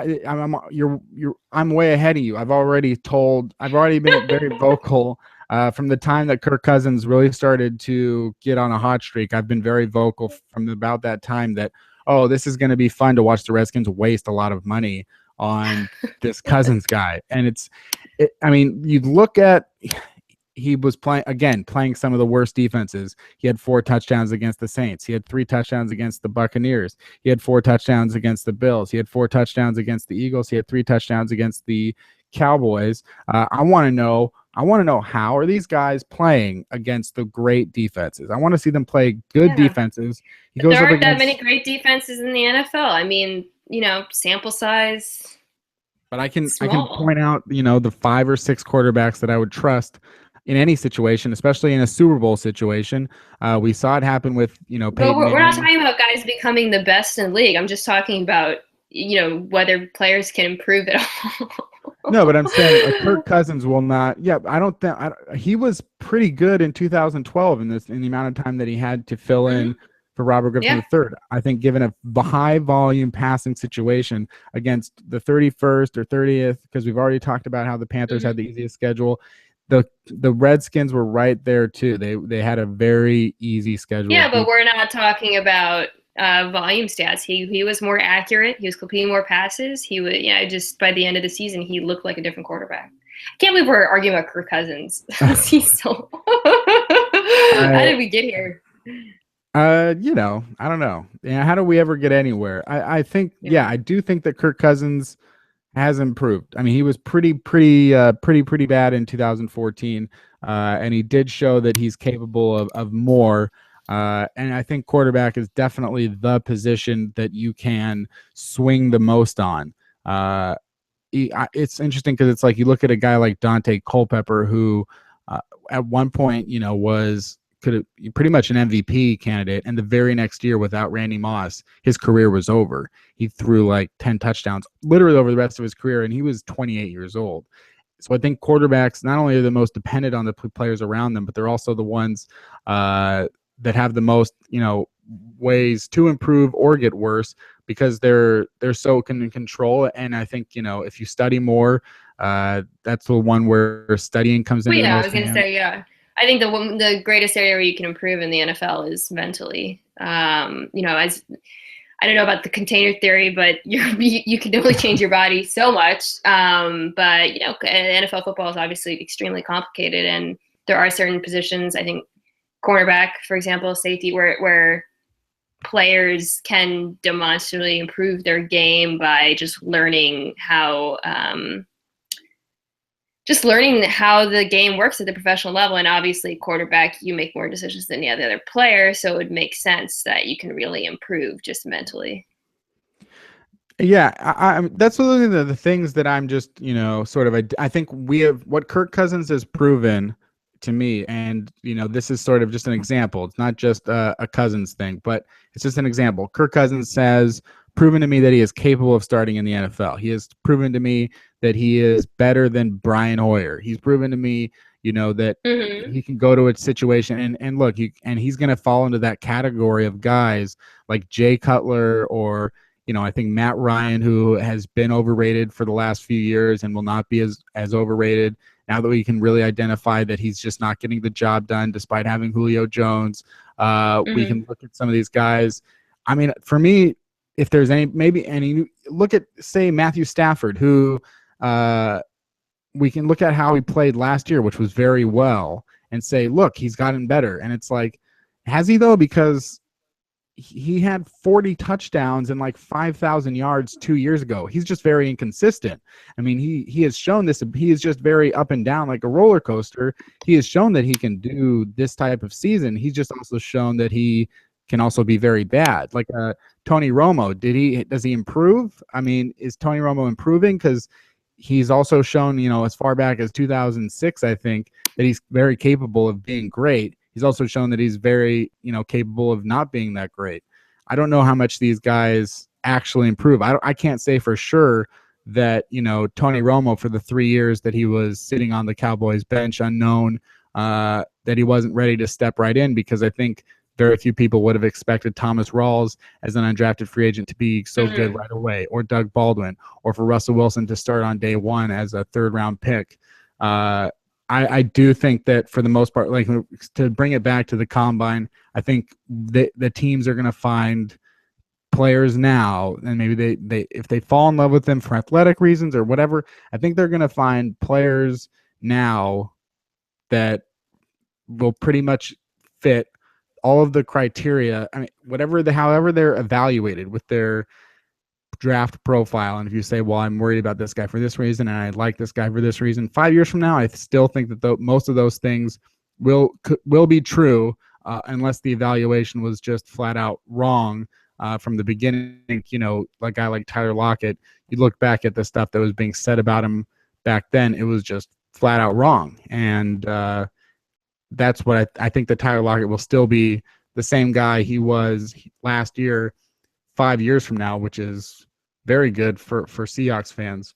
S1: I'm way ahead of you. I've already been very vocal. From the time that Kirk Cousins really started to get on a hot streak, I've been very vocal from about that time that, oh, this is going to be fun to watch the Redskins waste a lot of money on this Cousins guy. And I mean, you look at, he was playing some of the worst defenses. He had 4 touchdowns against the Saints. He had 3 touchdowns against the Buccaneers. He had 4 touchdowns against the Bills. He had 4 touchdowns against the Eagles. He had 3 touchdowns against the Cowboys. I want to know how are these guys playing against the great defenses? I want to see them play good defenses.
S2: But there aren't that many great defenses in the NFL. I mean, sample size.
S1: But I can point out, the 5 or 6 quarterbacks that I would trust in any situation, especially in a Super Bowl situation. We saw it happen with, Peyton
S2: But we're
S1: Manning.
S2: not talking about guys becoming the best in the league. I'm just talking about, whether players can improve at all.
S1: No, but I'm saying Kirk Cousins will not. Yeah, I don't think he was pretty good in 2012 in the amount of time that he had to fill in for Robert Griffin III. I think given a high volume passing situation against the 31st or 30th, because we've already talked about how the Panthers had the easiest schedule. The Redskins were right there too. They had a very easy schedule.
S2: Yeah, but we're not talking about volume stats. He was more accurate. He was completing more passes. He would, just by the end of the season, he looked like a different quarterback. I can't believe we're arguing about Kirk Cousins. He's so. How did we get here?
S1: I don't know. Yeah, how do we ever get anywhere? I think, I do think that Kirk Cousins has improved. I mean, he was pretty bad in 2014, and he did show that he's capable of more. And I think quarterback is definitely the position that you can swing the most on. It's interesting because it's like you look at a guy like Dante Culpepper, who at one point, was pretty much an MVP candidate, and the very next year, without Randy Moss, his career was over. He threw like 10 touchdowns literally over the rest of his career, and he was 28 years old. So I think quarterbacks not only are the most dependent on the players around them, but they're also the ones that have the most, ways to improve or get worse, because they're so in control. And I think, if you study more, that's the one where studying comes in.
S2: I was going to say, I think the greatest area where you can improve in the NFL is mentally. As I don't know about the container theory, but you can definitely change your body so much. But NFL football is obviously extremely complicated, and there are certain positions. I think cornerback, for example, safety, where players can demonstrably improve their game by just learning how the game works at the professional level. And obviously quarterback, you make more decisions than the other player. So it would make sense that you can really improve just mentally.
S1: Yeah, that's one of the things that I'm just, I think what Kirk Cousins has proven to me, and, this is sort of just an example. It's not just a Cousins thing, but it's just an example. Kirk Cousins has proven to me that he is capable of starting in the NFL. He has proven to me that he is better than Brian Hoyer. He's proven to me, that he can go to a situation and look, and he's going to fall into that category of guys like Jay Cutler or, I think Matt Ryan, who has been overrated for the last few years and will not be as overrated now that we can really identify that he's just not getting the job done despite having Julio Jones. We can look at some of these guys. I mean, for me, if there's any look at, say, Matthew Stafford, who we can look at how he played last year, which was very well, and say, look, he's gotten better. And it's like, has he though? Because he had 40 touchdowns and like 5,000 yards 2 years ago. He's just very inconsistent. I mean, he has shown this. He is just very up and down like a roller coaster. He has shown that he can do this type of season. He's just also shown that he can also be very bad. Like Tony Romo, does he improve? I mean, is Tony Romo improving? Because he's also shown, as far back as 2006, I think, that he's very capable of being great. He's also shown that he's very, capable of not being that great. I don't know how much these guys actually improve. I can't say for sure that, Tony Romo, for the 3 years that he was sitting on the Cowboys bench unknown, that he wasn't ready to step right in, because I think very few people would have expected Thomas Rawls as an undrafted free agent to be so good right away, or Doug Baldwin, or for Russell Wilson to start on day one as a third-round pick. I do think that for the most part, like, to bring it back to the combine, I think the teams are going to find players now, and maybe they if they fall in love with them for athletic reasons or whatever, I think they're going to find players now that will pretty much fit all of the criteria. I mean, however they're evaluated with their draft profile. And if you say, well, I'm worried about this guy for this reason, and I like this guy for this reason, 5 years from now, I still think that most of those things will be true, unless the evaluation was just flat out wrong from the beginning. Like a guy like Tyler Lockett, you look back at the stuff that was being said about him back then, it was just flat out wrong. And that's what I think that Tyler Lockett will still be the same guy he was last year, 5 years from now, which is very good for Seahawks fans.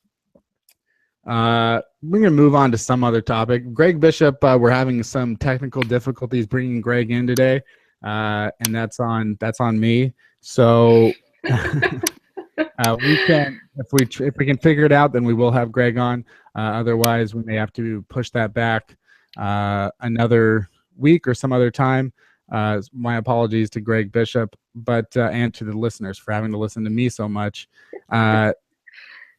S1: We're going to move on to some other topic. Greg Bishop, we're having some technical difficulties bringing Greg in today, and that's on me. So we can, if we can figure it out, then we will have Greg on. Otherwise, we may have to push that back another week or some other time. My apologies to Greg Bishop, but and to the listeners for having to listen to me so much.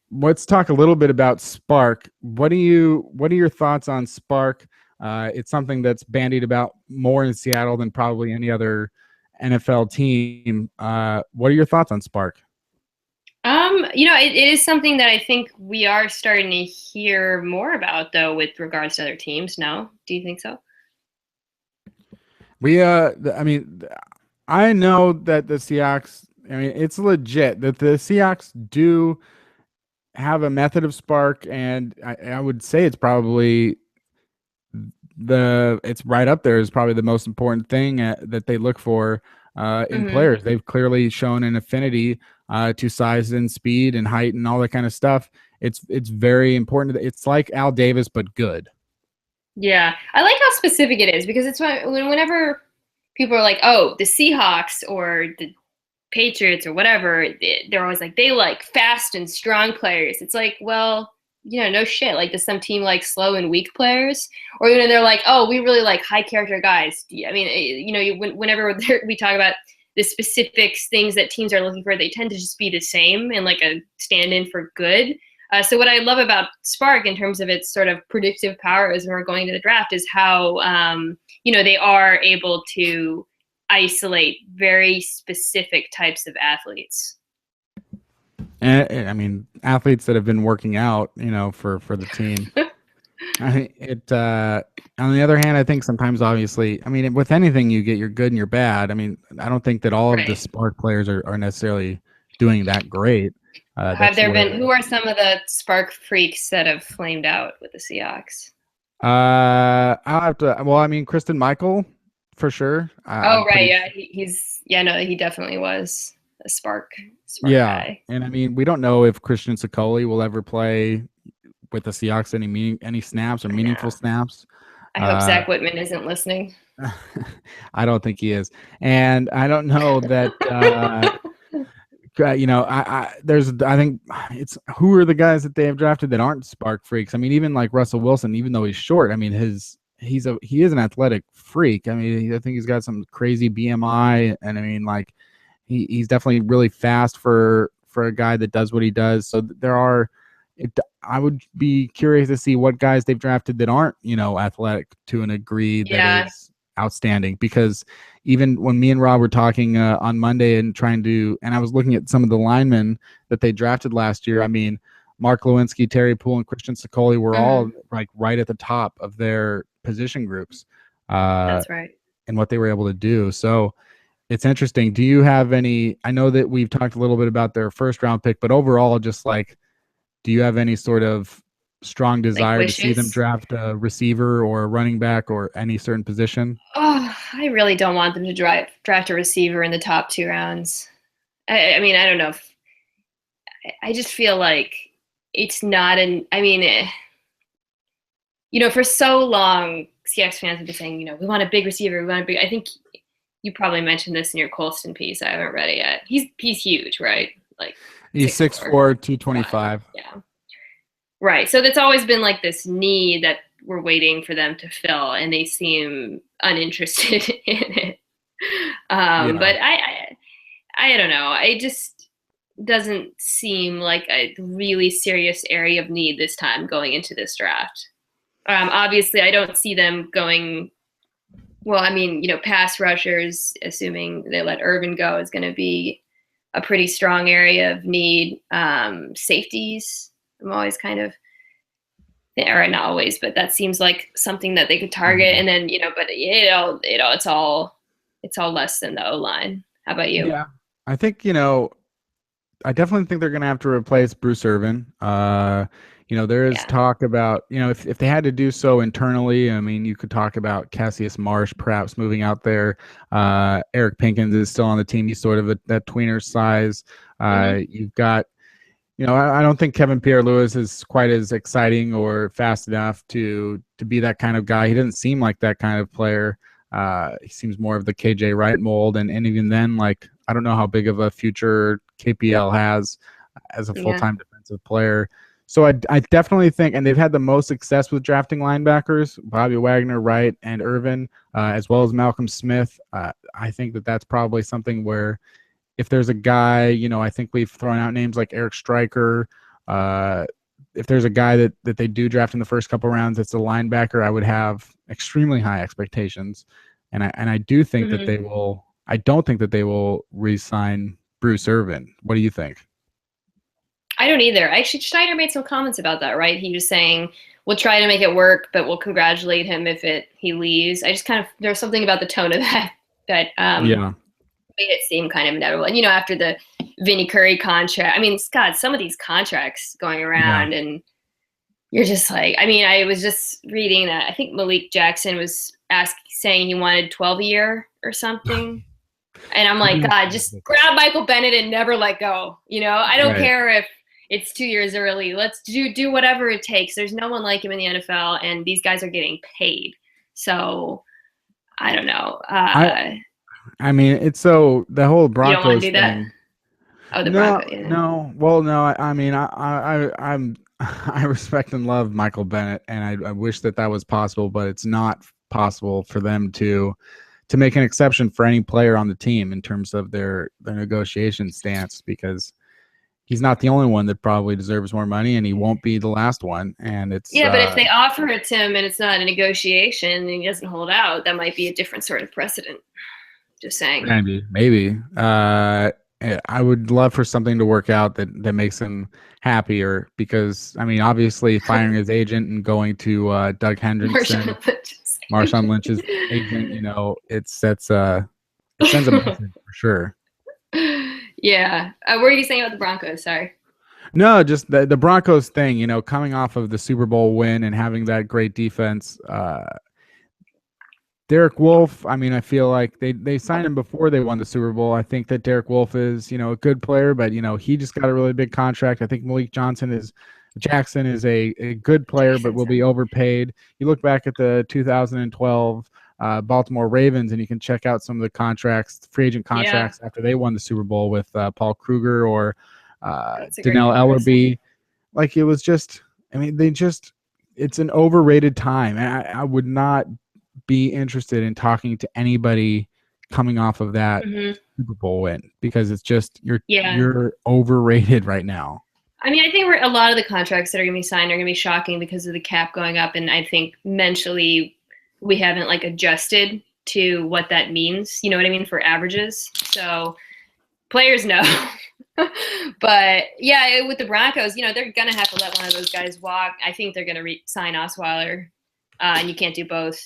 S1: Let's talk a little bit about Spark. What are your thoughts on Spark? It's something that's bandied about more in Seattle than probably any other NFL team. What are your thoughts on Spark?
S2: It is something that I think we are starting to hear more about, though, with regards to other teams. No, do you think so?
S1: I mean, I know that the Seahawks, it's legit that the Seahawks do have a method of Spark, and I would say it's probably it's right up there is probably the most important thing that they look for in players. They've clearly shown an affinity to size and speed and height and all that kind of stuff. It's very important. It's like Al Davis, but good.
S2: Yeah, I like how specific it is, because it's whenever people are like, oh, the Seahawks or the Patriots or whatever, they're always like, they like fast and strong players. It's like, well, no shit. Like, does some team like slow and weak players? Or they're like, oh, we really like high character guys. I mean, whenever we talk about the specific things that teams are looking for, they tend to just be the same and like a stand-in for good. So what I love about Spark in terms of its sort of predictive power as we're going to the draft is how, they are able to isolate very specific types of athletes.
S1: And I mean, athletes that have been working out, for the team. On the other hand, I think sometimes, obviously, with anything, you get your good and your bad. I don't think that all of the Spark players are necessarily doing that great.
S2: Who are some of the Spark freaks that have flamed out with the Seahawks?
S1: I'll have to, Kristen Michael, for sure.
S2: Yeah. He definitely was a Spark guy.
S1: And we don't know if Christian Sokoli will ever play with the Seahawks any snaps or meaningful snaps.
S2: I hope Zach Whitman isn't listening.
S1: I don't think he is. And I don't know that I think it's who are the guys that they have drafted that aren't Spark freaks. Even like Russell Wilson, even though he's short, he is an athletic freak. I think he's got some crazy BMI, and he's definitely really fast for a guy that does what he does. So I would be curious to see what guys they've drafted that aren't, athletic to a degree that is outstanding. Because even when me and Rob were talking on Monday and I was looking at some of the linemen that they drafted last year. Mark Lewinsky, Terry Poole, and Christian Sokoli were all like right at the top of their position groups.
S2: That's right.
S1: And what they were able to do. So It's interesting. Do you have any? I know that we've talked a little bit about their first round pick, but overall, just like, do you have any sort of strong
S2: Like
S1: desire to see them
S2: wishes.
S1: draft a receiver or a running back or any certain position?
S2: Oh, I really don't want them to draft a receiver in the top 2 rounds. I mean, I don't know. I just feel like it's not an. I mean, for so long, CX fans have been saying, we want a big receiver. We want a big. I think you probably mentioned this in your Colston piece. I haven't read it yet. He's huge, right? Like
S1: He's
S2: 6'4",
S1: 6'4", two twenty
S2: 5.
S1: five.
S2: Yeah. Right. So that's always been like this need that we're waiting for them to fill, and they seem uninterested in it.
S1: Yeah.
S2: But I don't know. It just doesn't seem like a really serious area of need this time going into this draft. Obviously, I don't see them going. Well, I mean, pass rushers, assuming they let Irvin go, is going to be a pretty strong area of need. Safeties, I'm always kind of, or not always, but that seems like something that they could target.
S1: Mhm.
S2: And then, but it's all less than the O line. How about you?
S1: Yeah. I think, I definitely think they're going to have to replace Bruce Irvin. There is
S2: Yeah.
S1: talk about, if they had to do so internally, I mean, you could talk about Cassius Marsh perhaps moving out there. Eric Pinkins is still on the team. He's sort of that tweener size.
S2: Hmm.
S1: You've got, I don't think Kevin Pierre-Louis is quite as exciting or fast enough to be that kind of guy. He doesn't seem like that kind of player. He seems more of the KJ Wright mold, and even then, like, I don't know how big of a future KPL has as a
S2: Yeah.
S1: full-time defensive player. So I definitely think, and they've had the most success with drafting linebackers, Bobby Wagner, Wright, and Irvin, as well as Malcolm Smith. I think that's probably something where if there's a guy, I think we've thrown out names like Eric Stryker. Uh, if there's a guy that they do draft in the first couple rounds that's a linebacker, I would have extremely high expectations. And I do think that
S2: Hmm.
S1: they will. I don't think that they will re-sign Bruce Irvin. What do you think?
S2: I don't either. Actually, Schneider made some comments about that, right? He was saying we'll try to make it work, but we'll congratulate him if he leaves. I just kind of there's something about the tone of that
S1: Yeah,
S2: made it seem kind of inevitable. And after the Vinny Curry contract, I mean, Scott, some of these contracts going
S1: yeah.
S2: around, and you're just like, I mean, I was just reading that I think Malik Jackson was saying he wanted 12 a year or something. And I'm like, God, just grab Michael Bennett and never let go. I don't
S1: Right.
S2: care if it's 2 years early. Let's do whatever it takes. There's no one like him in the NFL, and these guys are getting paid. So I don't know.
S1: I I mean, it's so the whole
S2: You don't want to
S1: Broncos
S2: do that?
S1: thing.
S2: Oh, the
S1: No,
S2: Bronco. Yeah.
S1: no. Well, no. I mean, I'm I respect and love Michael Bennett, and I wish that was possible, but it's not possible for them to make an exception for any player on the team in terms of their negotiation stance, because he's not the only one that probably deserves more money, and he won't be the last one. And it's
S2: Yeah, but if they offer it to him and it's not a negotiation and he doesn't hold out, that might be a different sort of precedent. Just saying.
S1: maybe. I would love for something to work out that makes him happier, because I mean, obviously, firing his agent and going to Doug Hendrickson,
S2: Marshawn Lynch's
S1: Marshawn
S2: agent.
S1: Lynch's agent, it sends a message for sure.
S2: Yeah. What were you saying about the Broncos? Sorry.
S1: No, just the Broncos thing, coming off of the Super Bowl win and having that great defense. Derek Wolfe, I mean, I feel like they signed him before they won the Super Bowl. I think that Derek Wolfe is, a good player, but he just got a really big contract. I think Malik Jackson is a good player, but
S2: Jackson's
S1: will be overpaid. You look back at the 2012 Baltimore Ravens, and you can check out some of the contracts, free agent
S2: Yeah,
S1: contracts after they won the Super Bowl with Paul Kruger or
S2: that's a great
S1: Donnell
S2: comparison.
S1: Ellerbe. Like, it was just, I mean, it's an overrated time. And I would not be interested in talking to anybody coming off of that
S2: Hmm.
S1: Super Bowl win, because it's just
S2: Yeah.
S1: you're overrated right now.
S2: I mean, I think a lot of the contracts that are going to be signed are going to be shocking because of the cap going up. And I think mentally we haven't like adjusted to what that means. You know what I mean? For averages. So players know. But yeah, with the Broncos, they're going to have to let one of those guys walk. I think they're going to sign Osweiler. And you can't do both.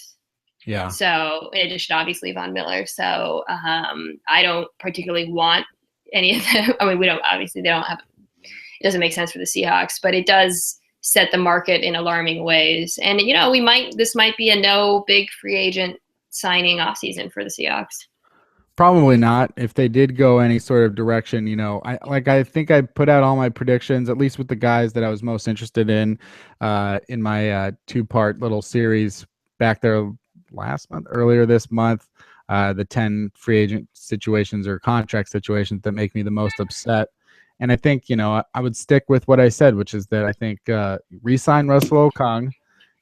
S1: Yeah.
S2: So in addition, obviously Von Miller. So I don't particularly want any of them. I mean, we don't obviously they don't have. It doesn't make sense for the Seahawks, but it does set the market in alarming ways. And this might be a no big free agent signing off season for the Seahawks.
S1: Probably not. If they did go any sort of direction, I think I put out all my predictions, at least with the guys that I was most interested in my two-part little series back there last month, earlier this month. The 10 free agent situations or contract situations that make me the most upset. And I think, I would stick with what I said, which is that I think re-sign Russell Okung,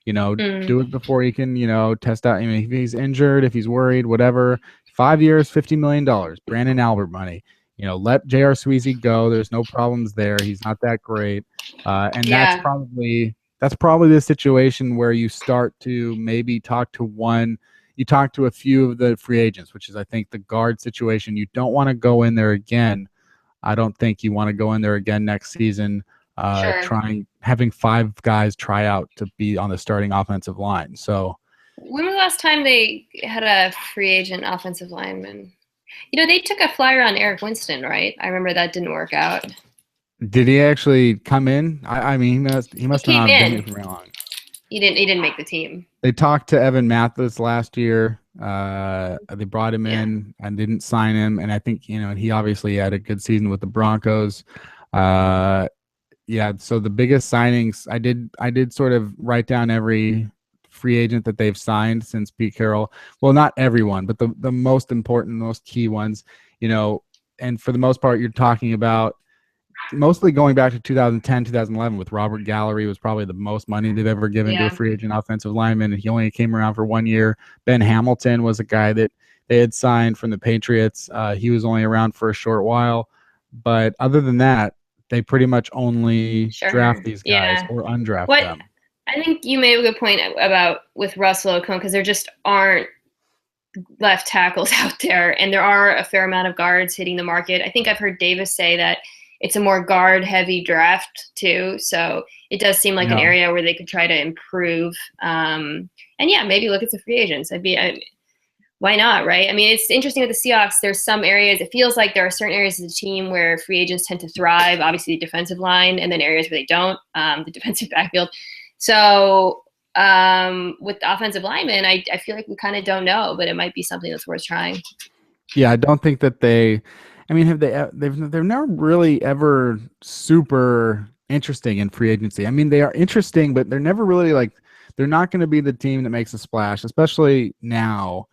S1: do it before he can, test out. If he's injured, if he's worried, whatever. 5 years, $50 million, Brandon Albert money. Let J.R. Sweezy go. There's no problems there. He's not that great, and that's
S2: Yeah,
S1: probably the situation where you start to maybe talk to one. You talk to a few of the free agents, which is I think the guard situation. You don't want to go in there again. I don't think you want to go in there again next season,
S2: sure.
S1: having 5 guys try out to be on the starting offensive line. So,
S2: When was the last time they had a free agent offensive lineman? They took a flyer on Eric Winston, right? I remember that didn't work out.
S1: did he actually come in? I mean, he must
S2: He
S1: not
S2: came
S1: have been here
S2: in.
S1: for very long.
S2: He didn't make the team.
S1: They talked to Evan Mathis last year. They brought him
S2: Yeah.
S1: in and didn't sign him, and I think he obviously had a good season with the Broncos. Uh, yeah. So the biggest signings, I did sort of write down every free agent that they've signed since Pete Carroll. Well, not everyone, but the most important, most key ones. And for the most part, you're talking about mostly going back to 2010, 2011 with Robert Gallery was probably the most money they've ever given to a
S2: Yeah.
S1: free agent offensive lineman. And he only came around for 1 year. Ben Hamilton was a guy that they had signed from the Patriots. He was only around for a short while. But other than that, they pretty much only draft
S2: Sure.
S1: these guys
S2: Yeah.
S1: or undraft
S2: What
S1: them.
S2: I think you made a good point about with Russell Okung because there just aren't left tackles out there, and there are a fair amount of guards hitting the market. I think I've heard Davis say that it's a more guard heavy draft too, so it does seem like an
S1: Yeah.
S2: area where they could try to improve. And yeah, maybe look at the free agents. Why not, right? I mean, it's interesting with the Seahawks. There's some areas, it feels like there are certain areas of the team where free agents tend to thrive, obviously the defensive line, and then areas where they don't, the defensive backfield. So with the offensive linemen, I feel like we kind of don't know, but it might be something that's worth trying.
S1: Yeah, I don't think that I mean, they're never really ever super interesting in free agency. I mean, they are interesting, but they're never really they're not going to be the team that makes a splash, especially now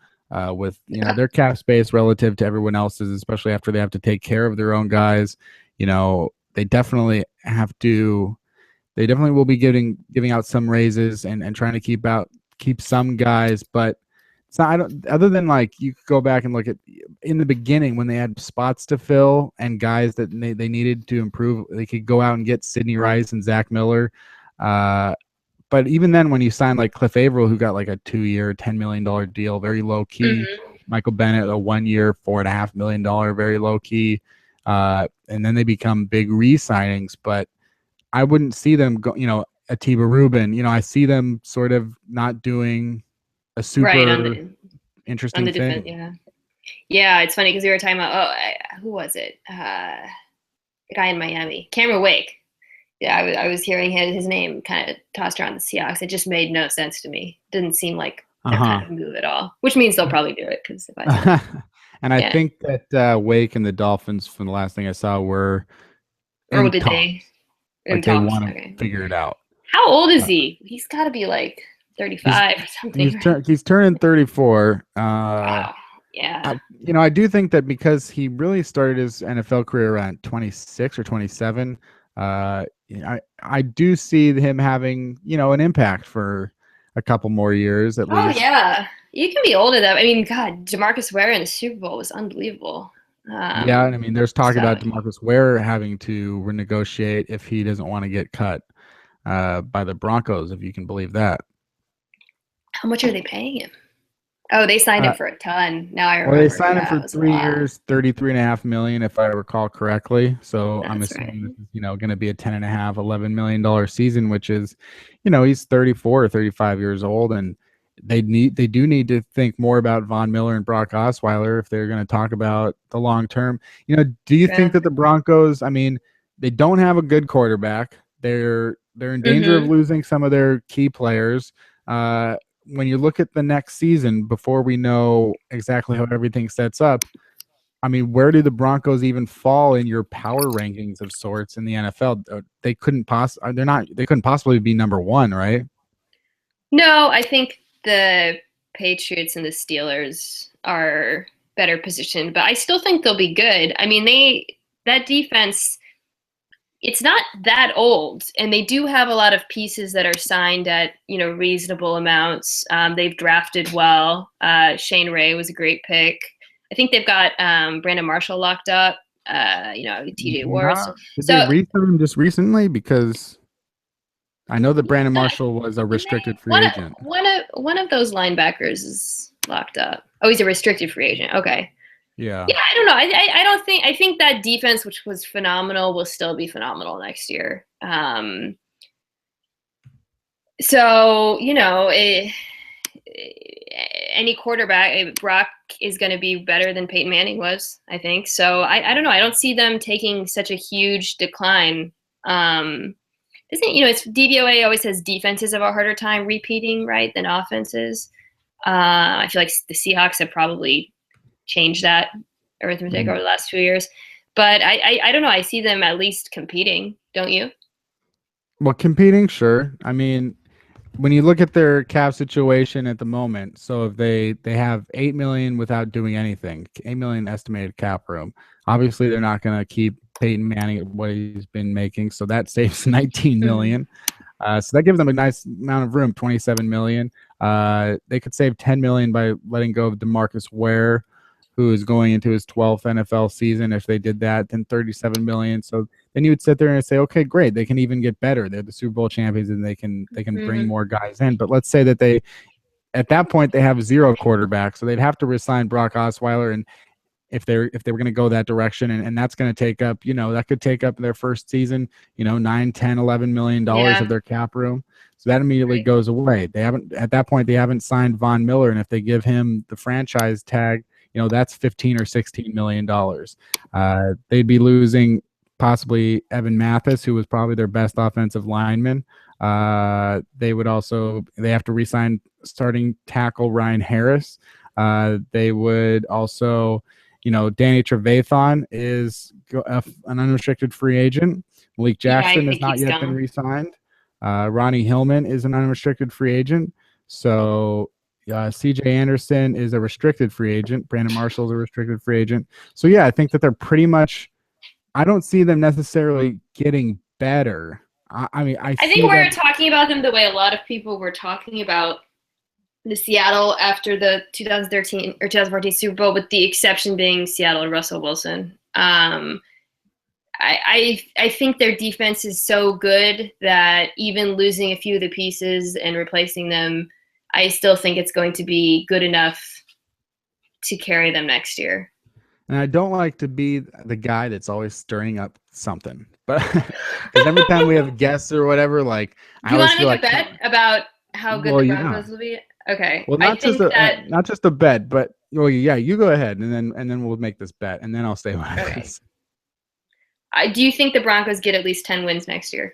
S1: with their cap space relative to everyone else's, especially after they have to take care of their own guys. They definitely have to. They definitely will be giving out some raises and trying to keep some guys, but it's not. I don't. Other than you could go back and look at in the beginning when they had spots to fill and guys that they needed to improve. They could go out and get Sidney Rice and Zach Miller. But even then, when you sign Cliff Averill, who got a 2-year, $10 million deal, very low key.
S2: Mm-hmm.
S1: Michael Bennett, a 1-year, $4.5 million, very low key. And then they become big re-signings, but I wouldn't see them go, Atiba Rubin, I see them sort of not doing a
S2: Right
S1: super
S2: on
S1: interesting
S2: the defense.
S1: thing.
S2: Yeah. It's funny because we were talking about who was it? The guy in Miami, Cameron Wake. Yeah, I was hearing his name kind of tossed around the Seahawks. It just made no sense to me. Didn't seem like their kind of move at all. Which means they'll probably do it because if I said,
S1: And I
S2: yeah.
S1: think that Wake and the Dolphins, from the last thing I saw, were
S2: Or
S1: in
S2: did
S1: talks.
S2: they in
S1: They
S2: talks?
S1: want to
S2: Okay.
S1: figure it out.
S2: How old is
S1: Uh,
S2: he? He's got to be like
S1: he's
S2: 35 or something, right?
S1: he's turning 34.
S2: Wow. Yeah.
S1: I do think that because he really started his NFL career around 26 or 27, I do see him having, an impact for a couple more years at
S2: Oh
S1: least.
S2: yeah. You can be old enough. I mean, God, Demarcus Ware in the Super Bowl was unbelievable.
S1: Yeah, and I mean, there's talk
S2: So
S1: about DeMarcus Ware having to renegotiate if he doesn't want to get cut by the Broncos, if you can believe that.
S2: how much are they paying him? Oh, they signed him
S1: Uh,
S2: for a ton. Now I
S1: well, they
S2: remember.
S1: signed him
S2: Yeah,
S1: for
S2: it was a
S1: 3 years,
S2: lot.
S1: 33.5 million, if I recall correctly. So I'm
S2: That's right.
S1: assuming this is, going to be a 10.5, $11 million season, which is, he's 34 or 35 years old. And they do need to think more about Von Miller and Brock Osweiler if they're going to talk about the long term. Do you think
S2: Yeah.
S1: that the Broncos? I mean, they don't have a good quarterback. They're in danger of
S2: Mm-hmm.
S1: losing some of their key players. When you look at the next season, before we know exactly how everything sets up, I mean, where do the Broncos even fall in your power rankings of sorts in the NFL? They couldn't they're not. They couldn't possibly be number one, right?
S2: No, I think the Patriots and the Steelers are better positioned, but I still think they'll be good. I mean, that defense, it's not that old, and they do have a lot of pieces that are signed at reasonable amounts. They've drafted well. Shane Ray was a great pick. I think they've got Brandon Marshall locked up. TJ Ward.
S1: Yeah. Did they
S2: So
S1: re-sign him just recently? Because I know that Brandon Marshall was a restricted free
S2: one of
S1: agent.
S2: one of those linebackers is locked up. Oh, he's a restricted free agent. Okay.
S1: Yeah.
S2: Yeah, I don't know. I don't think I think that defense, which was phenomenal, will still be phenomenal next year. So any quarterback, Brock is going to be better than Peyton Manning was, I think. So I don't know. I don't see them taking such a huge decline. Isn't it's DVOA always says defenses have a harder time repeating, right, than offenses. I feel like the Seahawks have probably changed that arithmetic over the last 2 years. But I don't know. I see them at least competing. Don't you?
S1: Well, competing, sure. I mean, when you look at their cap situation at the moment, so if they have 8 million without doing anything, 8 million estimated cap room. Obviously, they're not going to keep Peyton Manning at what he's been making, so that saves 19 million. So that gives them a nice amount of room, 27 million. They could save 10 million by letting go of DeMarcus Ware, who is going into his 12th NFL season. If they did that, then 37 million. So then you would sit there and say, okay, great, they can even get better. They're the Super Bowl champions, and they can bring more guys in. But let's say that at that point they have zero quarterback, so they'd have to resign Brock Osweiler, and if they were going to go that direction, and that's going to take up, that could take up their first season, 9, 10, 11 million dollars of their cap room. So that immediately goes away. They haven't, at that point, they haven't signed Von Miller, and if they give him the franchise tag, that's 15 or 16 million dollars. They'd be losing possibly Evan Mathis, who was probably their best offensive lineman. They have to re-sign starting tackle Ryan Harris. They would also, Danny Trevathan is an unrestricted free agent. Malik Jackson has not yet been re-signed. Ronnie Hillman is an unrestricted free agent. So CJ Anderson is a restricted free agent. Brandon Marshall is a restricted free agent. So yeah, I think that they're pretty much, I don't see them necessarily getting better. I
S2: think we're talking about them the way a lot of people were talking about the Seattle after the 2013 or 2014 Super Bowl, with the exception being Seattle and Russell Wilson. I think their defense is so good that even losing a few of the pieces and replacing them, I still think it's going to be good enough to carry them next year.
S1: And I don't like to be the guy that's always stirring up something, but because every time we have guests or whatever, like
S2: I always feel like, bet about how good the Broncos will be. Okay.
S1: Well, not just a bet, but yeah, you go ahead, and then we'll make this bet, and then I'll say what it is.
S2: Do you think the Broncos get at least 10 wins next year?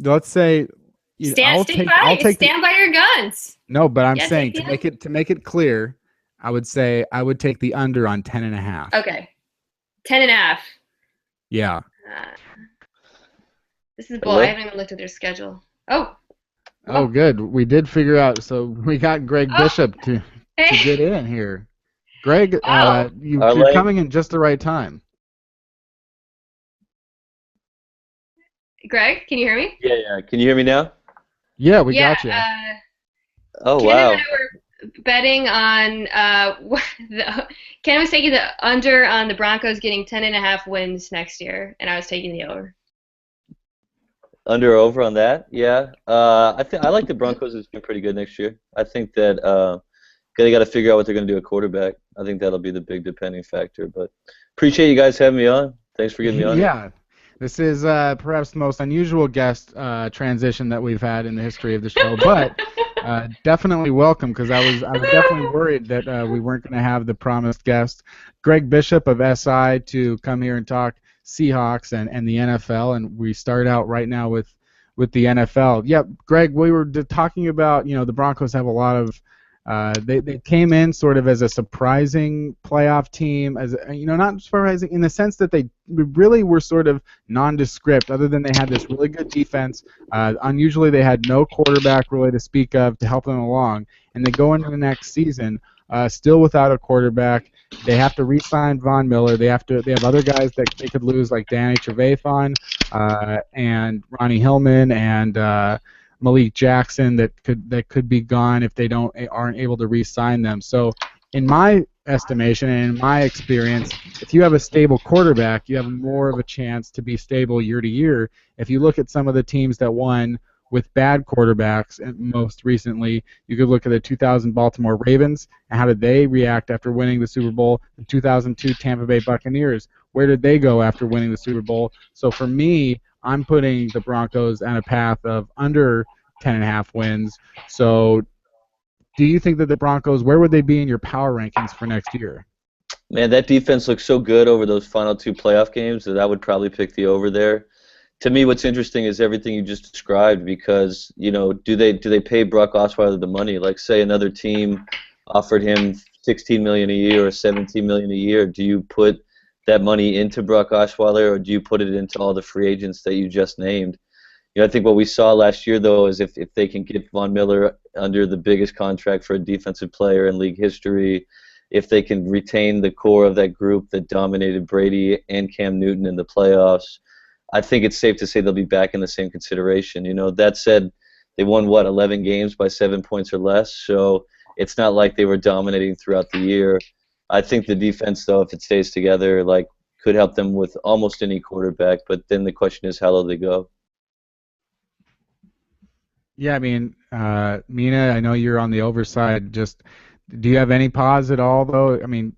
S1: Let's say
S2: stand by your guns.
S1: No, but I'm saying to make it clear, I would take the under on 10.5.
S2: Okay. 10.5.
S1: Yeah.
S2: This is bull. I haven't even looked at their schedule. Oh,
S1: good. We did figure out. So we got Greg Bishop to get in here. Greg, you're coming in just the right time.
S2: Greg, can you hear me?
S3: Yeah. Can you hear me now?
S1: Yeah, we got you.
S3: Wow.
S2: Ken and I were betting on Ken was taking the under on the Broncos getting 10.5 wins next year, and I was taking the over.
S3: Under or over on that? Yeah. I like the Broncos as being pretty good next year. I think that they got to figure out what they're going to do at quarterback. I think that'll be the big depending factor. But appreciate you guys having me on. Thanks for getting me on.
S1: Yeah. This is perhaps the most unusual guest transition that we've had in the history of the show, but definitely welcome, because I was definitely worried that we weren't going to have the promised guest, Greg Bishop of SI, to come here and talk Seahawks and the NFL, and we start out right now with the NFL. Yep, Greg, we were talking about, the Broncos have a lot of they came in sort of as a surprising playoff team, as not surprising in the sense that they really were sort of nondescript, other than they had this really good defense. Unusually, they had no quarterback really to speak of to help them along, and they go into the next season still without a quarterback. They have to re-sign Von Miller. They have other guys that they could lose, like Danny Trevathan and Ronnie Hillman and Malik Jackson, that could be gone if they aren't able to re-sign them. So, in my estimation and in my experience, if you have a stable quarterback, you have more of a chance to be stable year to year. If you look at some of the teams that won with bad quarterbacks, and most recently, you could look at the 2000 Baltimore Ravens and how did they react after winning the Super Bowl. The 2002 Tampa Bay Buccaneers, where did they go after winning the Super Bowl? So for me, I'm putting the Broncos on a path of under 10.5 wins. So do you think that the Broncos, where would they be in your power rankings for next year?
S3: Man, that defense looks so good over those final two playoff games that I would probably pick the over there. To me, what's interesting is everything you just described, because do they pay Brock Osweiler the money? Like, say another team offered him $16 million a year or $17 million a year. Do you put that money into Brock Osweiler, or do you put it into all the free agents that you just named? I think what we saw last year, though, is if they can get Von Miller under the biggest contract for a defensive player in league history, if they can retain the core of that group that dominated Brady and Cam Newton in the playoffs, I think it's safe to say they'll be back in the same consideration. That said, they won, 11 games by 7 points or less, so it's not like they were dominating throughout the year. I think the defense, though, if it stays together, could help them with almost any quarterback, but then the question is, how low they go.
S1: Yeah, I mean, Mina, I know you're on the overside. Just, do you have any pause at all, though? I mean,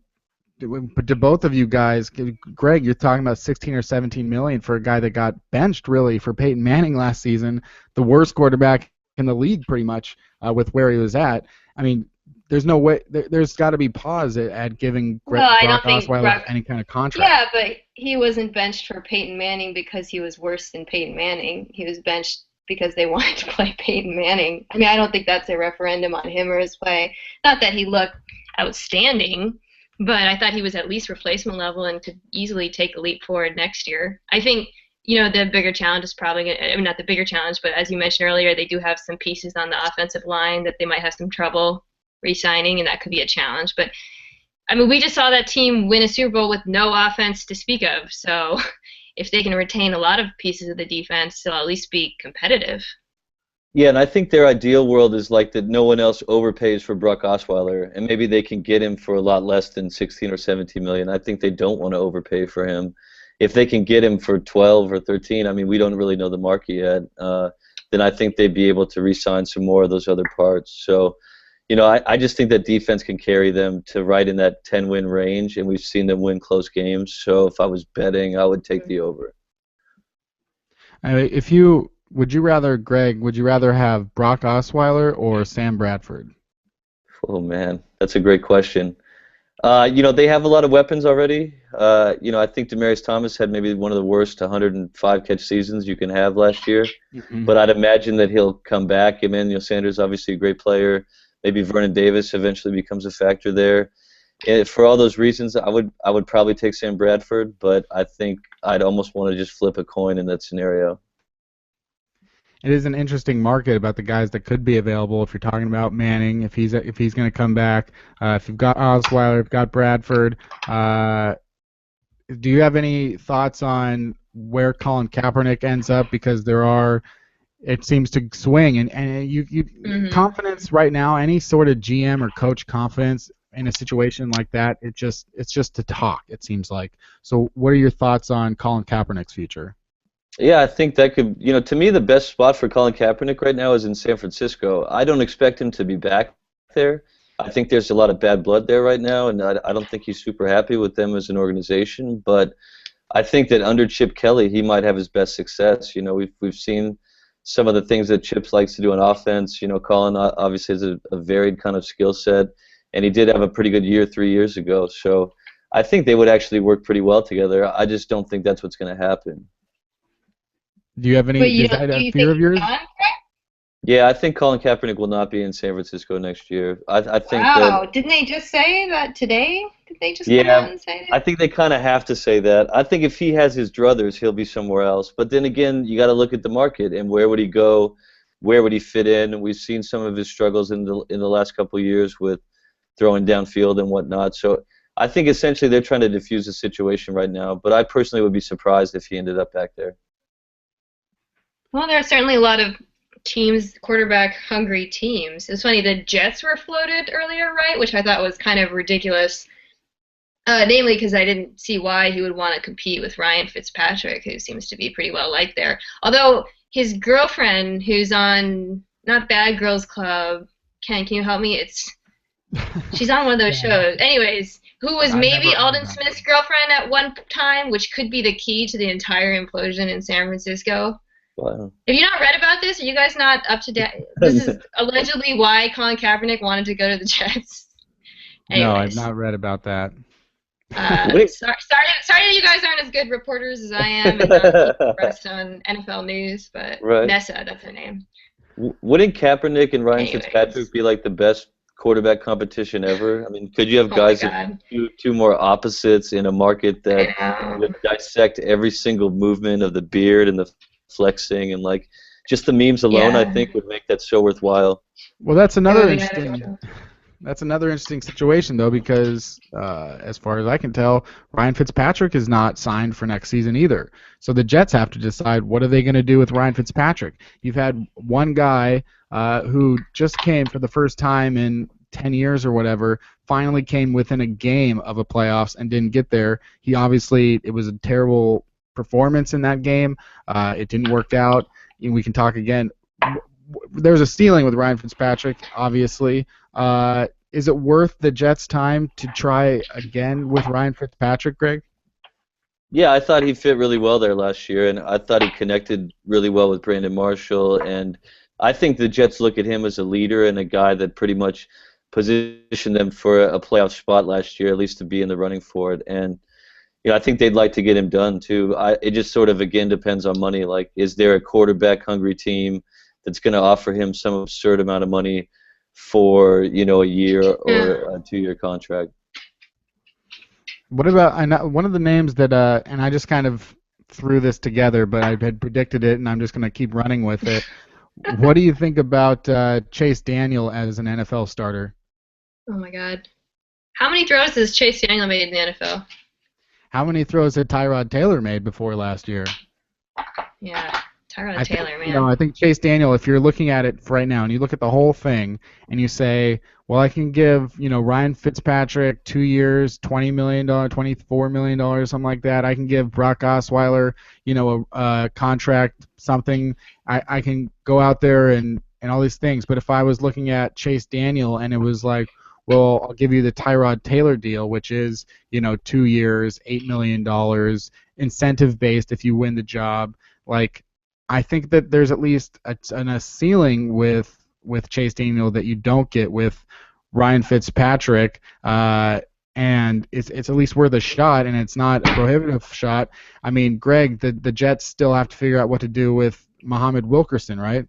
S1: but to both of you guys, Greg, you're talking about 16 or 17 million for a guy that got benched really for Peyton Manning last season, the worst quarterback in the league pretty much with where he was at. I mean, there's no way. There's got to be pause at giving Brock Osweiler any kind of contract.
S2: Yeah, but he wasn't benched for Peyton Manning because he was worse than Peyton Manning. He was benched because they wanted to play Peyton Manning. I mean, I don't think that's a referendum on him or his play. Not that he looked outstanding, but I thought he was at least replacement level and could easily take a leap forward next year. I think, the bigger challenge is probably not the bigger challenge, but as you mentioned earlier, they do have some pieces on the offensive line that they might have some trouble re-signing, and that could be a challenge. But, I mean, we just saw that team win a Super Bowl with no offense to speak of, so if they can retain a lot of pieces of the defense, they'll at least be competitive.
S3: Yeah, and I think their ideal world is that no one else overpays for Brock Osweiler, and maybe they can get him for a lot less than 16 or 17 million. I think they don't want to overpay for him. If they can get him for 12 or 13, I mean, we don't really know the market yet, then I think they'd be able to re-sign some more of those other parts. So, I just think that defense can carry them to right in that 10-win range, and we've seen them win close games. So if I was betting, I would take the over.
S1: Would you rather have Brock Osweiler or Sam Bradford?
S3: Oh, man, that's a great question. They have a lot of weapons already. I think Demaryius Thomas had maybe one of the worst 105 catch seasons you can have last year. Mm-hmm. But I'd imagine that he'll come back. Emmanuel Sanders, obviously a great player. Maybe Vernon Davis eventually becomes a factor there. And for all those reasons, I would probably take Sam Bradford, but I think I'd almost want to just flip a coin in that scenario.
S1: It is an interesting market about the guys that could be available. If you're talking about Manning, if he's going to come back, if you've got Osweiler, if you've got Bradford, do you have any thoughts on where Colin Kaepernick ends up? Because it seems to swing, and you mm-hmm. confidence right now, any sort of GM or coach confidence in a situation like that, it's just to talk. It seems like. So, what are your thoughts on Colin Kaepernick's future?
S3: Yeah, I think that could, to me, the best spot for Colin Kaepernick right now is in San Francisco. I don't expect him to be back there. I think there's a lot of bad blood there right now, and I don't think he's super happy with them as an organization. But I think that under Chip Kelly, he might have his best success. You know, we've seen some of the things that Chips likes to do on offense. You know, Colin obviously has a varied kind of skill set, and he did have a pretty good year 3 years ago. So I think they would actually work pretty well together. I just don't think that's what's going to happen.
S1: Do you have any?
S2: But you
S1: Is
S2: don't,
S1: that
S2: do
S1: a
S2: you
S1: fear
S2: think
S1: of yours?
S2: he's gone?
S3: Yeah, I think Colin Kaepernick will not be in San Francisco next year. I think that.
S2: Wow, didn't they just say that today? Did they just come out
S3: Yeah,
S2: and say
S3: I
S2: that?
S3: think they kind of have to say that. I think if he has his druthers, he'll be somewhere else. But then again, you got to look at the market and where would he go? Where would he fit in? We've seen some of his struggles in the last couple of years with throwing downfield and whatnot. So I think essentially they're trying to diffuse the situation right now. But I personally would be surprised if he ended up back there.
S2: Well, there are certainly a lot of teams, quarterback-hungry teams. It's funny, the Jets were floated earlier, right? Which I thought was kind of ridiculous. Namely because I didn't see why he would want to compete with Ryan Fitzpatrick, who seems to be pretty well liked there. Although his girlfriend, who's on not Bad Girls Club, Ken, can you help me? She's on one of those
S1: Yeah.
S2: shows. Anyways, who was
S1: I've
S2: maybe
S1: never heard
S2: Alden
S1: of that.
S2: Smith's girlfriend at one time, which could be the key to the entire implosion in San Francisco.
S3: Wow.
S2: Have you not read about this? Are you guys not up to date? This is allegedly why Colin Kaepernick wanted to go to the Jets.
S1: No, I've
S2: Anyways,
S1: not read about that.
S2: sorry that you guys aren't as good reporters as I am and don't keep abreast on NFL news, but
S3: Right.
S2: Nessa, that's her name.
S3: Wouldn't Kaepernick and Ryan
S2: Anyways.
S3: Fitzpatrick be like the best quarterback competition ever? I mean, could you have
S2: Oh my
S3: guys that
S2: God.
S3: two more opposites in a market that
S2: I know.
S3: would dissect every single movement of the beard and the flexing and like just the memes alone? I
S2: Yeah.
S3: think would make that so worthwhile.
S1: Well, that's
S2: It
S1: another
S2: would be
S1: interesting.
S2: beneficial.
S1: That's another interesting situation, though, because as far as I can tell, Ryan Fitzpatrick is not signed for next season either. So the Jets have to decide what are they going to do with Ryan Fitzpatrick. You've had one guy who just came for the first time in 10 years or whatever, finally came within a game of a playoffs and didn't get there. It was a terrible performance in that game. It didn't work out. We can talk again. There's a ceiling with Ryan Fitzpatrick, obviously. Is it worth the Jets' time to try again with Ryan Fitzpatrick, Greg?
S3: Yeah, I thought he fit really well there last year, and I thought he connected really well with Brandon Marshall. And I think the Jets look at him as a leader and a guy that pretty much positioned them for a playoff spot last year, at least to be in the running for it. And I think they'd like to get him done too. It just sort of again depends on money. Like, is there a quarterback-hungry team that's going to offer him some absurd amount of money for a year or a 2-year contract?
S1: What about one of the names that and I just kind of threw this together, but I had predicted it, and I'm just going to keep running with it. What do you think about Chase Daniel as an NFL starter?
S2: Oh my God. How many throws has Chase Daniel made in the NFL?
S1: How many throws had Tyrod Taylor made before last year?
S2: Yeah, Tyrod Taylor, man.
S1: I think Chase Daniel, if you're looking at it right now and you look at the whole thing and you say, well, I can give, Ryan Fitzpatrick 2 years, $20 million, $24 million, something like that. I can give Brock Osweiler, a contract, something. I can go out there and all these things. But if I was looking at Chase Daniel and it was like, well, I'll give you the Tyrod Taylor deal, which is, 2 years, $8 million, incentive-based if you win the job. Like, I think that there's at least a ceiling with Chase Daniel that you don't get with Ryan Fitzpatrick, and it's at least worth a shot, and it's not a prohibitive shot. I mean, Greg, the Jets still have to figure out what to do with Muhammad Wilkerson, right?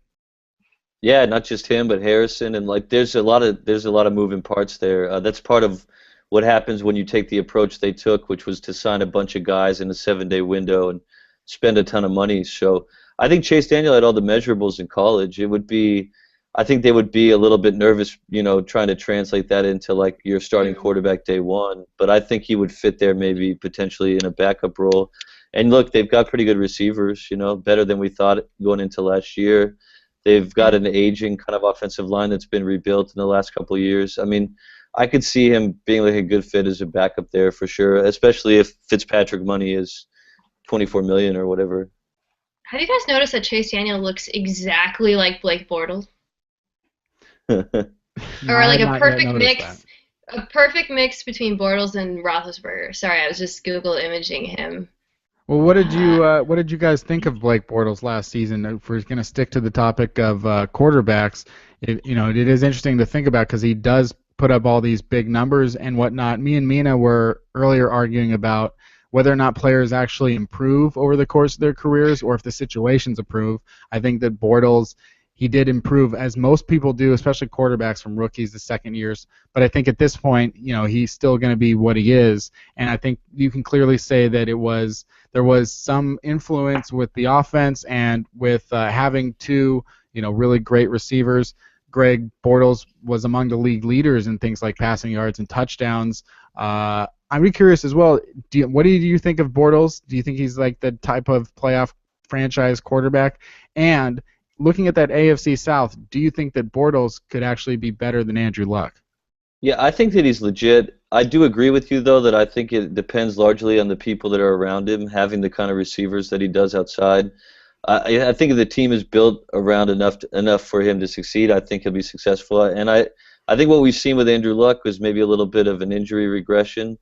S3: Yeah, not just him, but Harrison, and like there's a lot of moving parts there. That's part of what happens when you take the approach they took, which was to sign a bunch of guys in a 7-day window and spend a ton of money. So I think Chase Daniel had all the measurables in college. I think they would be a little bit nervous, trying to translate that into like your starting quarterback day one. But I think he would fit there maybe potentially in a backup role. And look, they've got pretty good receivers, better than we thought going into last year. They've got an aging kind of offensive line that's been rebuilt in the last couple of years. I mean, I could see him being like a good fit as a backup there for sure, especially if Fitzpatrick money is $24 million or whatever.
S2: Have you guys noticed that Chase Daniel looks exactly like Blake Bortles?
S1: No,
S2: Or
S1: I
S2: like
S1: had
S2: a
S1: not yet
S2: perfect
S1: noticed
S2: mix,
S1: that.
S2: a perfect mix between Bortles and Roethlisberger. Sorry, I was just Google imaging him.
S1: Well, what did you guys think of Blake Bortles last season? If we're going to stick to the topic of quarterbacks, it is interesting to think about because he does put up all these big numbers and whatnot. Me and Mina were earlier arguing about whether or not players actually improve over the course of their careers or if the situations improve. I think that Bortles, he did improve as most people do, especially quarterbacks from rookies to second years. But I think at this point, he's still going to be what he is. And I think you can clearly say that there was some influence with the offense and with having two, really great receivers. Greg Bortles was among the league leaders in things like passing yards and touchdowns. I'd be curious as well. What do you think of Bortles? Do you think he's like the type of playoff franchise quarterback? And looking at that AFC South, do you think that Bortles could actually be better than Andrew Luck?
S3: Yeah, I think that he's legit. I do agree with you, though, that I think it depends largely on the people that are around him, having the kind of receivers that he does outside. I think if the team is built around enough for him to succeed, I think he'll be successful. And I think what we've seen with Andrew Luck was maybe a little bit of an injury regression.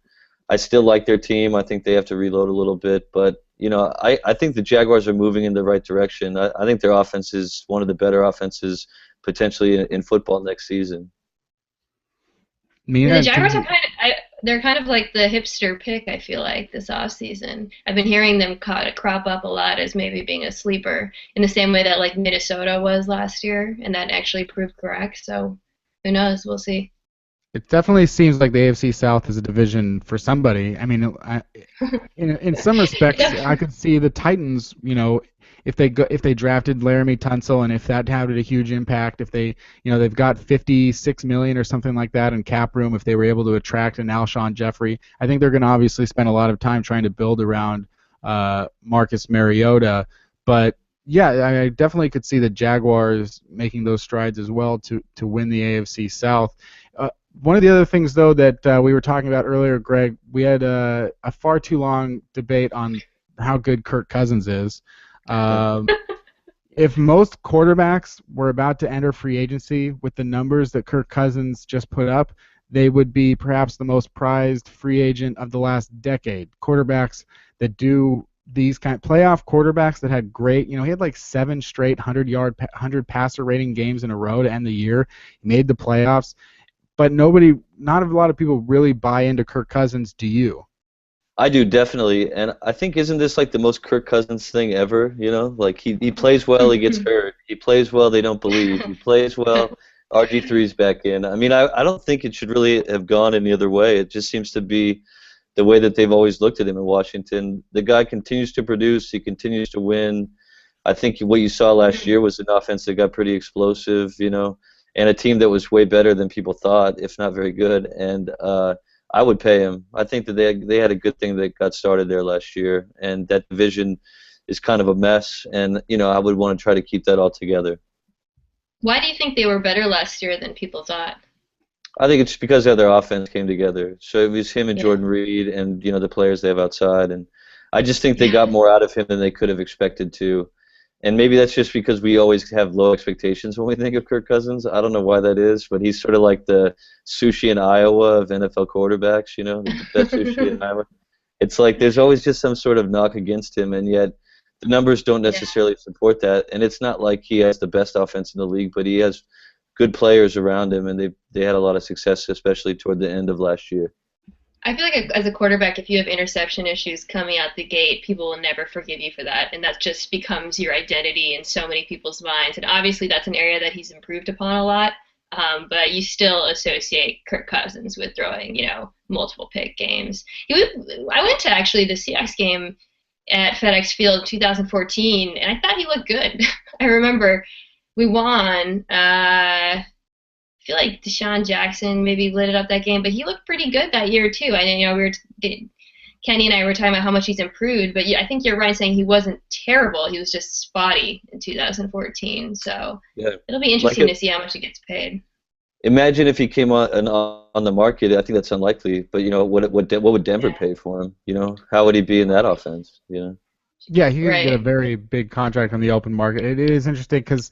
S3: I still like their team. I think they have to reload a little bit, but I think the Jaguars are moving in the right direction. I think their offense is one of the better offenses potentially in football next season.
S1: Mina,
S2: the Jaguars are they're kind of like the hipster pick, I feel like, this offseason. I've been hearing them crop up a lot as maybe being a sleeper in the same way that like Minnesota was last year, and that actually proved correct. So who knows? We'll see.
S1: It definitely seems like the AFC South is a division for somebody. I mean, in some respects, I could see the Titans. If they drafted Laramie Tunsil and if that had a huge impact, if they've got $56 million or something like that in cap room, if they were able to attract an Alshon Jeffrey, I think they're going to obviously spend a lot of time trying to build around Marcus Mariota. But yeah, I definitely could see the Jaguars making those strides as well to win the AFC South. One of the other things, though, that we were talking about earlier, Greg, we had a far too long debate on how good Kirk Cousins is. If most quarterbacks were about to enter free agency with the numbers that Kirk Cousins just put up, they would be perhaps the most prized free agent of the last decade. Quarterbacks that do these kind of playoff quarterbacks that had great, he had like 7 straight 100 passer rating games in a row to end the year. He made the playoffs. But not a lot of people really buy into Kirk Cousins. Do you?
S3: I do, definitely, and I think isn't this like the most Kirk Cousins thing ever? Like he plays well, he gets hurt. He plays well, they don't believe. He plays well, RG3's back in. I mean, I don't think it should really have gone any other way. It just seems to be the way that they've always looked at him in Washington. The guy continues to produce. He continues to win. I think what you saw last year was an offense that got pretty explosive, and a team that was way better than people thought, if not very good. And I would pay him. I think that they had a good thing that got started there last year, and that division is kind of a mess. And I would want to try to keep that all together.
S2: Why do you think they were better last year than people thought?
S3: I think it's because how their offense came together. So it was him and Jordan Reed, and the players they have outside. And I just think they got more out of him than they could have expected to. And maybe that's just because we always have low expectations when we think of Kirk Cousins. I don't know why that is, but he's sort of like the sushi in Iowa of NFL quarterbacks, the best sushi in Iowa. It's like there's always just some sort of knock against him, and yet the numbers don't necessarily support that. And it's not like he has the best offense in the league, but he has good players around him, and they had a lot of success, especially toward the end of last year.
S2: I feel like as a quarterback, if you have interception issues coming out the gate, people will never forgive you for that, and that just becomes your identity in so many people's minds. And obviously, that's an area that he's improved upon a lot, but you still associate Kirk Cousins with throwing, multiple pick games. I went to actually the Seahawks game at FedEx Field 2014, and I thought he looked good. I remember we won. I feel like Deshaun Jackson maybe lit it up that game, but he looked pretty good that year too. Kenny and I were talking about how much he's improved, but I think you're right saying he wasn't terrible. He was just spotty in 2014. So it'll be interesting to see how much he gets paid.
S3: Imagine if he came on the market. I think that's unlikely, but what would Denver pay for him? How would he be in that offense?
S1: Yeah, he could get a very big contract on the open market. It is interesting because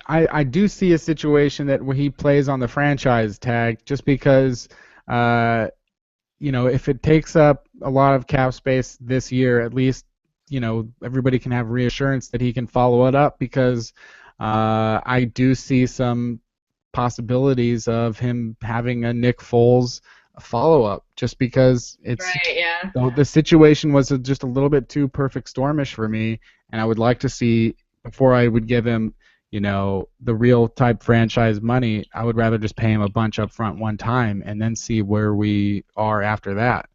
S1: I do see a situation that where he plays on the franchise tag just because, if it takes up a lot of cap space this year, at least everybody can have reassurance that he can follow it up, because I do see some possibilities of him having a Nick Foles follow-up, just because
S2: Right, yeah.
S1: the situation was just a little bit too perfect stormish for me, and I would like to see, before I would give him, the real type franchise money, I would rather just pay him a bunch up front one time and then see where we are after that.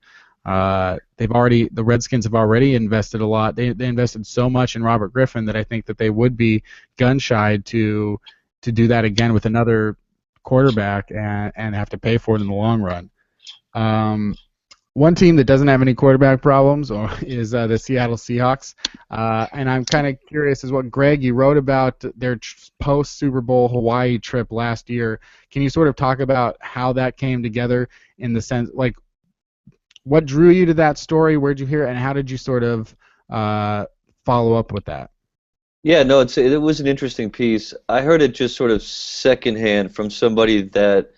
S1: The Redskins have already invested a lot. They invested so much in Robert Griffin that I think that they would be gun shy to do that again with another quarterback and have to pay for it in the long run. One team that doesn't have any quarterback problems is the Seattle Seahawks. And I'm kind of curious as what, Greg, you wrote about their post-Super Bowl Hawaii trip last year. Can you sort of talk about how that came together, in the sense, like, what drew you to that story? Where'd you hear it, and how did you sort of follow up with that?
S3: Yeah, no, it was an interesting piece. I heard it just sort of secondhand from somebody that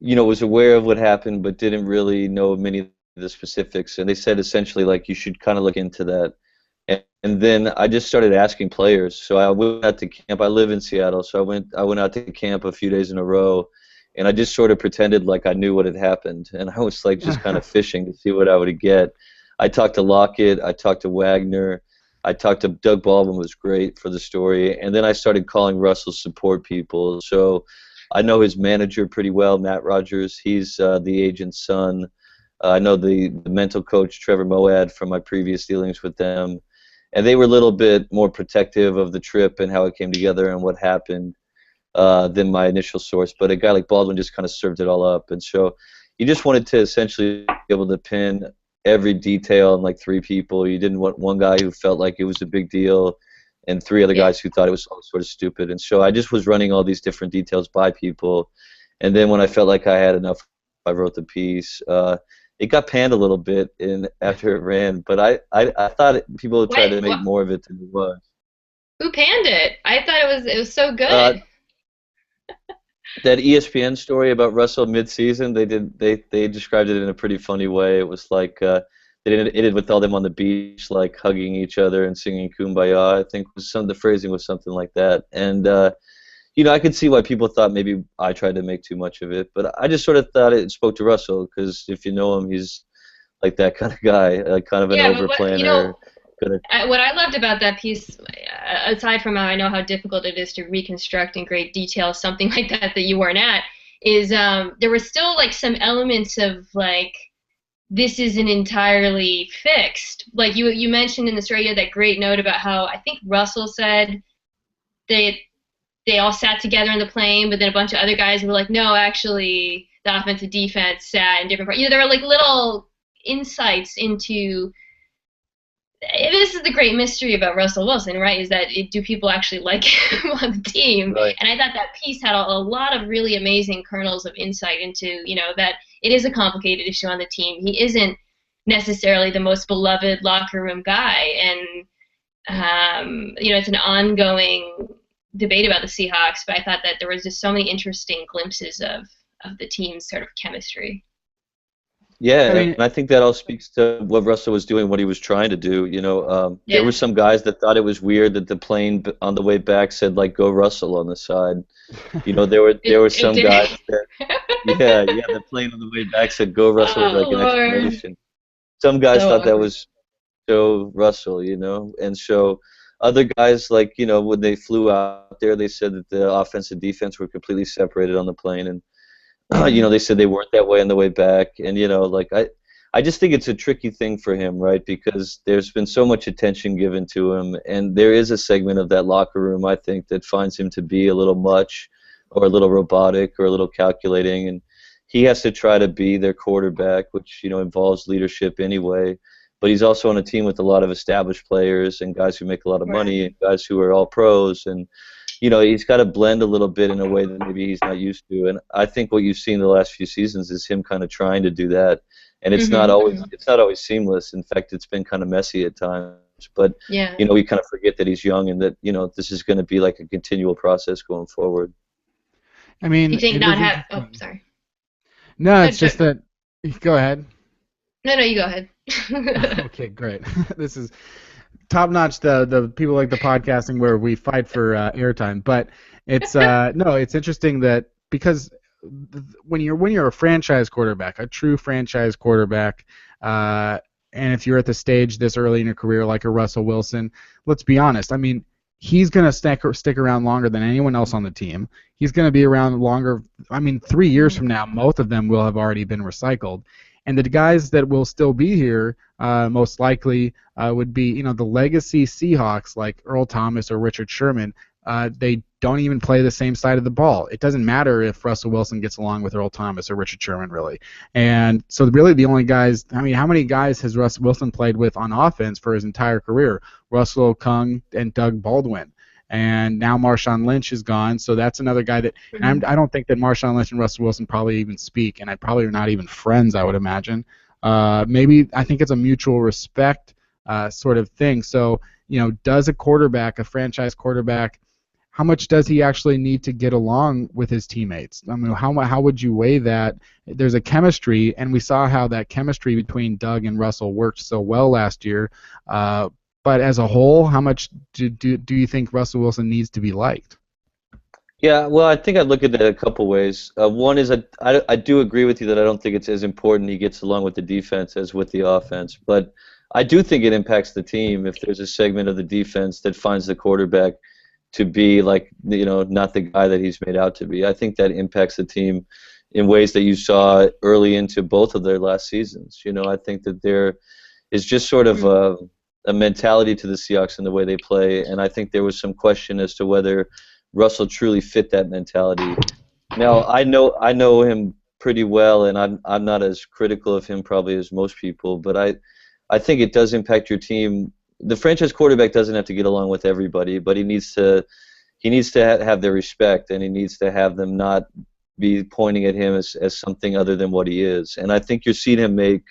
S3: was aware of what happened but didn't really know many of the specifics. And they said essentially, like, you should kind of look into that. And then I just started asking players. So I went out to camp. I live in Seattle, so I went out to camp a few days in a row, and I just sort of pretended like I knew what had happened. And I was like just kind of fishing to see what I would get. I talked to Lockett. I talked to Wagner. I talked to Doug Baldwin, was great for the story. And then I started calling Russell's support people. So I know his manager pretty well, Matt Rogers. He's the agent's son. I know the mental coach, Trevor Moad, from my previous dealings with them. And they were a little bit more protective of the trip and how it came together and what happened than my initial source. But a guy like Baldwin just kind of served it all up. And so you just wanted to essentially be able to pin every detail on like three people. You didn't want one guy who felt like it was a big deal and three other guys who thought it was sort of stupid. And so I just was running all these different details by people. And then when I felt like I had enough, I wrote the piece. It got panned a little bit after it ran, but I thought people would try to make more of it than it was.
S2: Who panned it? I thought it was so good.
S3: That ESPN story about Russell mid-season, they described it in a pretty funny way. It was like it ended with all them on the beach, like hugging each other and singing "Kumbaya." I think the phrasing was something like that. And I could see why people thought maybe I tried to make too much of it, but I just sort of thought it spoke to Russell, because if you know him, he's like that kind of guy, like kind of an overplanner.
S2: What I loved about that piece, aside from how I know how difficult it is to reconstruct in great detail something like that you weren't at, is there were still like some elements of like, this isn't entirely fixed. Like you mentioned in the story, you had that great note about how I think Russell said they all sat together in the plane, but then a bunch of other guys were like, no, actually, the offensive defense sat in different parts. There were like little insights into. This is the great mystery about Russell Wilson, right? Is that do people actually like him on the team?
S3: Right.
S2: And I thought that piece had a lot of really amazing kernels of insight into, that it is a complicated issue on the team. He isn't necessarily the most beloved locker room guy, and it's an ongoing debate about the Seahawks. But I thought that there was just so many interesting glimpses of the team's sort of chemistry.
S3: Yeah, and I think that all speaks to what Russell was doing, what he was trying to do. There were some guys that thought it was weird that the plane on the way back said like "Go Russell" on the side. There were some guys that the plane on the way back said "Go Russell" with like an exclamation. Some guys thought that was so Russell, and so other guys, like when they flew out there, they said that the offense and defense were completely separated on the plane, and they said they weren't that way on the way back. And, I just think it's a tricky thing for him, right? Because there's been so much attention given to him, and there is a segment of that locker room, I think, that finds him to be a little much or a little robotic or a little calculating. And he has to try to be their quarterback, which, involves leadership anyway. But he's also on a team with a lot of established players and guys who make a lot of money and guys who are all pros. And he's got to blend a little bit in a way that maybe he's not used to. And I think what you've seen the last few seasons is him kind of trying to do that. And it's not always seamless. In fact, it's been kind of messy at times. But we kind of forget that he's young and that this is going to be like a continual process going forward.
S1: I mean,
S2: you think not have? Oh, sorry.
S1: No, it's just that. Go ahead.
S2: No, you go ahead.
S1: Okay, great. This is top notch. The people like the podcasting where we fight for airtime, but it's no, it's interesting that because when you're a franchise quarterback, a true franchise quarterback, and if you're at the stage this early in your career like a Russell Wilson, let's be honest. I mean, he's gonna stick around longer than anyone else on the team. He's gonna be around longer. I mean, 3 years from now, most of them will have already been recycled. And the guys that will still be here, most likely, would be, the legacy Seahawks like Earl Thomas or Richard Sherman. They don't even play the same side of the ball. It doesn't matter if Russell Wilson gets along with Earl Thomas or Richard Sherman, really. And so really the only guys, I mean, how many guys has Russell Wilson played with on offense for his entire career? Russell Okung and Doug Baldwin. And now Marshawn Lynch is gone, so that's another guy that I don't think that Marshawn Lynch and Russell Wilson probably even speak, and I probably are not even friends, I would imagine. Maybe I think it's a mutual respect sort of thing. So, does a franchise quarterback, how much does he actually need to get along with his teammates? I mean, how would you weigh that? There's a chemistry, and we saw how that chemistry between Doug and Russell worked so well last year. But as a whole, how much do you think Russell Wilson needs to be liked?
S3: Yeah, well, I think I'd look at it a couple ways. One is I do agree with you that I don't think it's as important he gets along with the defense as with the offense. But I do think it impacts the team if there's a segment of the defense that finds the quarterback to be like, not the guy that he's made out to be. I think that impacts the team in ways that you saw early into both of their last seasons. I think that there is just sort of a mentality to the Seahawks in the way they play, and I think there was some question as to whether Russell truly fit that mentality. Now, I know him pretty well, and I'm not as critical of him probably as most people, but I think it does impact your team. The franchise quarterback doesn't have to get along with everybody, but he needs to have their respect, and he needs to have them not be pointing at him as something other than what he is. And I think you're seeing him make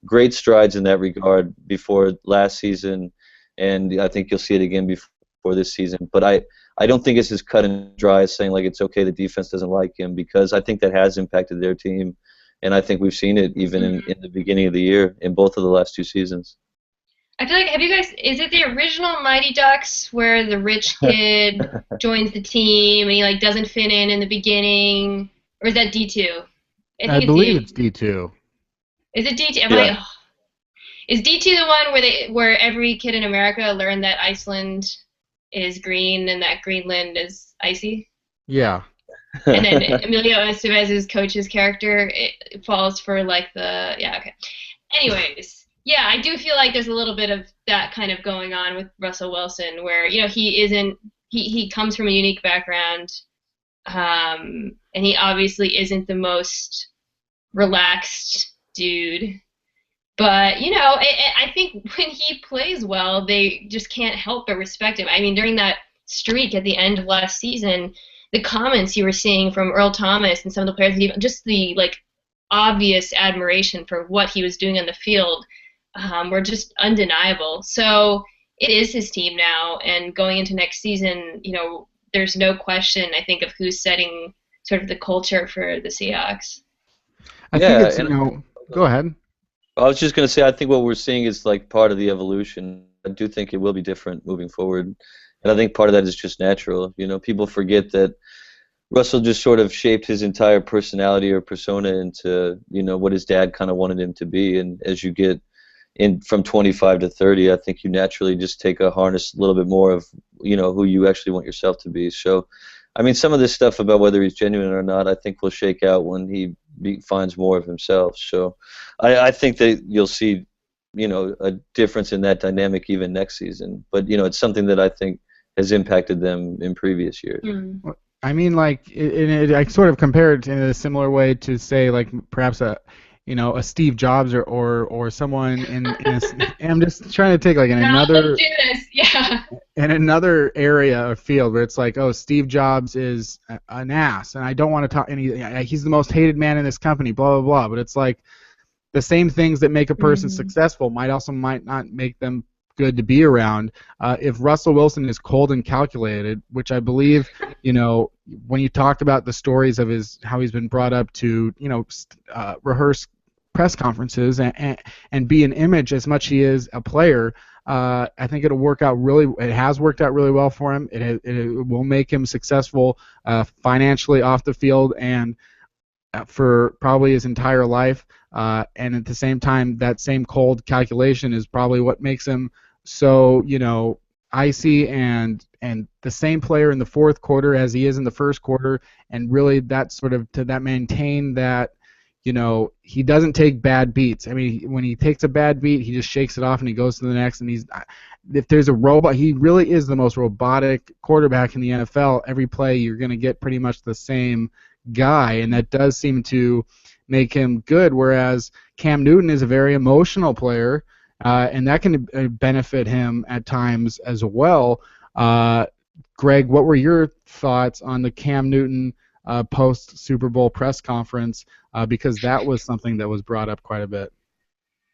S3: great strides in that regard before last season, and I think you'll see it again before this season. But I don't think it's as cut and dry as saying like it's okay the defense doesn't like him, because I think that has impacted their team, and I think we've seen it even in the beginning of the year in both of the last 2 seasons.
S2: I feel like, is it the original Mighty Ducks where the rich kid joins the team and he doesn't fit in the beginning, or is that D2?
S1: I believe it's D2.
S2: Is it D2?
S3: Yeah.
S2: Is D2 the one where every kid in America learned that Iceland is green and that Greenland is icy?
S1: Yeah.
S2: And then Emilio Estevez's coach's character, it falls for okay. Anyways, yeah, I do feel like there's a little bit of that kind of going on with Russell Wilson, where he comes from a unique background, and he obviously isn't the most relaxed dude, but I think when he plays well, they just can't help but respect him. I mean, during that streak at the end of last season, the comments you were seeing from Earl Thomas and some of the players, just the obvious admiration for what he was doing on the field, were just undeniable. So it is his team now, and going into next season, there's no question, I think, of who's setting sort of the culture for the Seahawks.
S1: I think it's, go ahead.
S3: I was just going to say, I think what we're seeing is part of the evolution. I do think it will be different moving forward, and I think part of that is just natural. People forget that Russell just sort of shaped his entire personality or persona into, what his dad kind of wanted him to be, and as you get in from 25 to 30, I think you naturally just take a harness a little bit more of, who you actually want yourself to be. So, I mean, some of this stuff about whether he's genuine or not, I think will shake out when he finds more of himself. So I think that you'll see, a difference in that dynamic even next season. But, it's something that I think has impacted them in previous years.
S2: Mm.
S1: I mean, I sort of compare it in a similar way to say, perhaps a Steve Jobs or someone I'm just trying to take another.
S2: Let's do this. Yeah.
S1: In another area or field where it's Steve Jobs is an ass, and I don't want to talk. And he's the most hated man in this company. Blah blah blah. But it's the same things that make a person successful might not make them good to be around. If Russell Wilson is cold and calculated, which I believe, when you talked about the stories of how he's been brought up to, rehearse press conferences and be an image as much as he is a player. I think it'll work out really. It has worked out really well for him. It will make him successful financially off the field and for probably his entire life. And at the same time, that same cold calculation is probably what makes him so, icy and the same player in the fourth quarter as he is in the first quarter, and really that sort of to that maintain that, he doesn't take bad beats. I mean, when he takes a bad beat, he just shakes it off and he goes to the next. And if there's a robot, he really is the most robotic quarterback in the NFL. Every play you're going to get pretty much the same guy, and that does seem to make him good. Whereas Cam Newton is a very emotional player, and that can benefit him at times as well. Greg, what were your thoughts on the Cam Newton post Super Bowl press conference? Because that was something that was brought up quite a bit.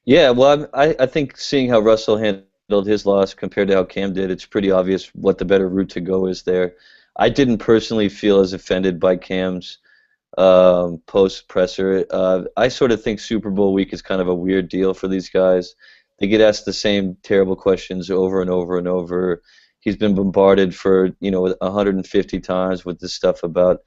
S3: Yeah, well, I think seeing how Russell handled his loss compared to how Cam did, it's pretty obvious what the better route to go is there. I didn't personally feel as offended by Cam's post presser. I sort of think Super Bowl week is kind of a weird deal for these guys. They get asked the same terrible questions over and over and over. He's been bombarded for 150 times with this stuff about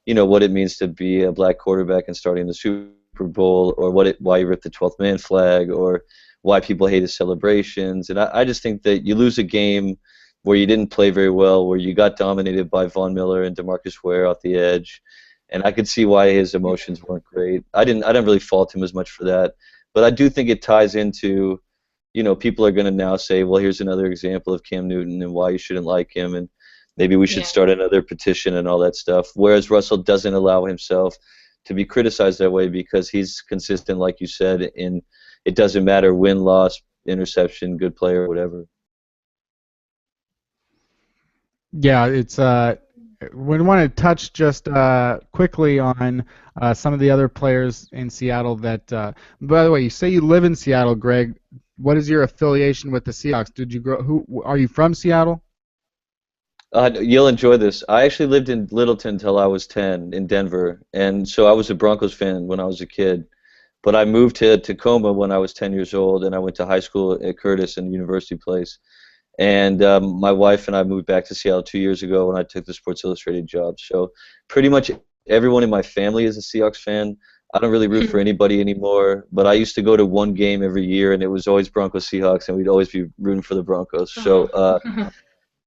S3: what it means to be a black quarterback and starting the Super Bowl, or why he ripped the 12th man flag, or why people hate his celebrations. And I just think that you lose a game where you didn't play very well, where you got dominated by Von Miller and DeMarcus Ware off the edge, and I could see why his emotions weren't great. I didn't really fault him as much for that, but I do think it ties into, people are going to now say, well, here's another example of Cam Newton and why you shouldn't like him, and maybe we should start another petition and all that stuff. Whereas Russell doesn't allow himself to be criticized that way because he's consistent, like you said, in it doesn't matter win, loss, interception, good player, whatever.
S1: Yeah, it's we want to touch just quickly on some of the other players in Seattle that by the way, you say you live in Seattle, Greg. What is your affiliation with the Seahawks? Did you grow who are you from Seattle?
S3: You'll enjoy this. I actually lived in Littleton till I was 10 in Denver, and so I was a Broncos fan when I was a kid. But I moved to Tacoma when I was 10 years old, and I went to high school at Curtis and University Place. And my wife and I moved back to Seattle 2 years ago when I took the Sports Illustrated job. So pretty much everyone in my family is a Seahawks fan. I don't really root for anybody anymore, but I used to go to one game every year, and it was always Broncos Seahawks, and we'd always be rooting for the Broncos. So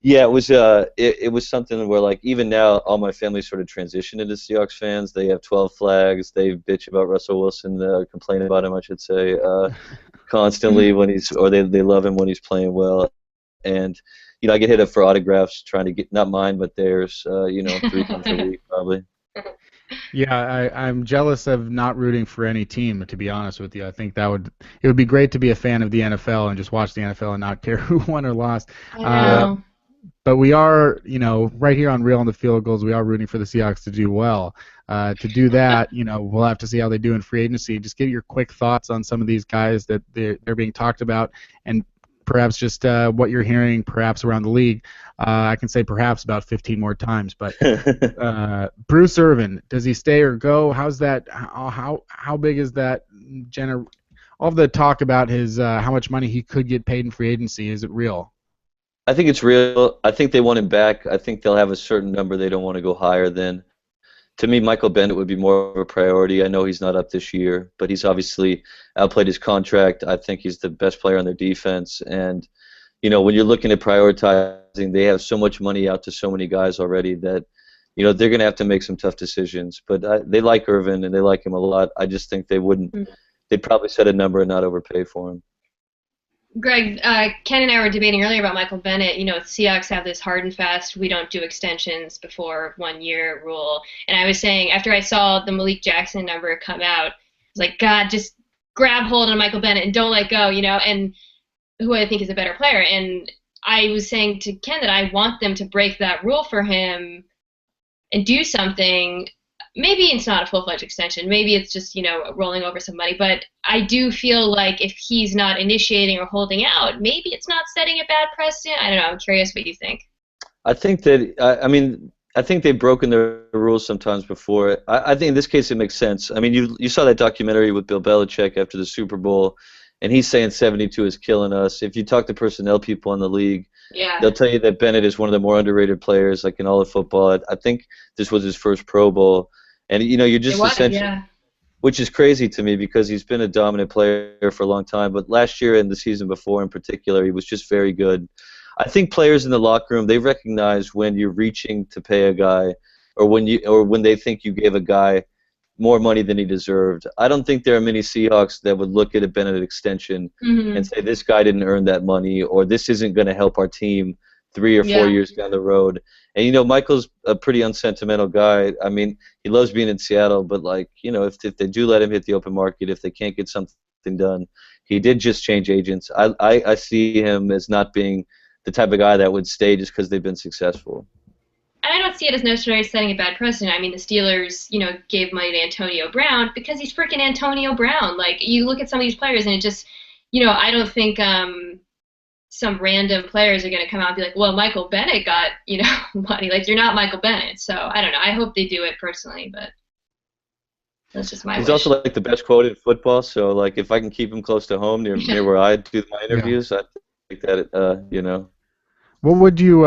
S3: yeah, it was something where, like, even now all my family sort of transitioned into Seahawks fans. They have 12 flags. They bitch about Russell Wilson, complain about him, I should say, constantly when they love him when he's playing well. And I get hit up for autographs, trying to get not mine but theirs. 3 times a week probably.
S1: Yeah, I'm jealous of not rooting for any team, to be honest with you. I think it would be great to be a fan of the NFL and just watch the NFL and not care who won or lost. But we are, right here on Real on the Field Goals, we are rooting for the Seahawks to do well. To do that, we'll have to see how they do in free agency. Just give your quick thoughts on some of these guys that they're being talked about, and perhaps just what you're hearing perhaps around the league. I can say perhaps about 15 more times, but Bruce Irvin, does he stay or go? How's that? How big is that? All of the talk about his how much money he could get paid in free agency, is it real?
S3: I think it's real. I think they want him back. I think they'll have a certain number they don't want to go higher than. To me, Michael Bennett would be more of a priority. I know he's not up this year, but he's obviously outplayed his contract. I think he's the best player on their defense. And, when you're looking at prioritizing, they have so much money out to so many guys already that, they're going to have to make some tough decisions. But they like Irvin, and they like him a lot. I just think they wouldn't. They'd probably set a number and not overpay for him.
S2: Greg, Ken and I were debating earlier about Michael Bennett. Seahawks have this hard and fast, we don't do extensions before 1 year rule. And I was saying, after I saw the Malik Jackson number come out, I was like, God, just grab hold on Michael Bennett and don't let go, and who I think is a better player. And I was saying to Ken that I want them to break that rule for him and do something. Maybe it's not a full-fledged extension. Maybe it's just, rolling over some money. But I do feel like if he's not initiating or holding out, maybe it's not setting a bad precedent. I don't know. I'm curious what you think.
S3: I think that, I think they've broken the rules sometimes before. I think in this case it makes sense. I mean, you saw that documentary with Bill Belichick after the Super Bowl, and he's saying 72 is killing us. If you talk to personnel people in the league,
S2: Yeah.
S3: they'll tell you that Bennett is one of the more underrated players, like in all of football. I think this was his first Pro Bowl, and you're just essentially,
S2: Yeah.
S3: which is crazy to me because he's been a dominant player for a long time. But last year and the season before in particular, he was just very good. I think players in the locker room, they recognize when you're reaching to pay a guy, or when they think you gave a guy more money than he deserved. I don't think there are many Seahawks that would look at a Bennett extension and say this guy didn't earn that money, or this isn't going to help our team 3 or 4 years down the road. And Michael's a pretty unsentimental guy. I mean, he loves being in Seattle, but if they do let him hit the open market, if they can't get something done, he did just change agents. I see him as not being the type of guy that would stay just because they've been successful.
S2: And I don't see it as necessarily setting a bad precedent. I mean, the Steelers, gave money to Antonio Brown because he's freaking Antonio Brown. Like, you look at some of these players, and it just, I don't think some random players are going to come out and be like, well, Michael Bennett got, money. Like, you're not Michael Bennett. So, I don't know. I hope they do it personally, but that's just my wish.
S3: He's also, like, the best quote in football, so, like, if I can keep him close to home, near where I do my interviews, I think that,
S1: What would you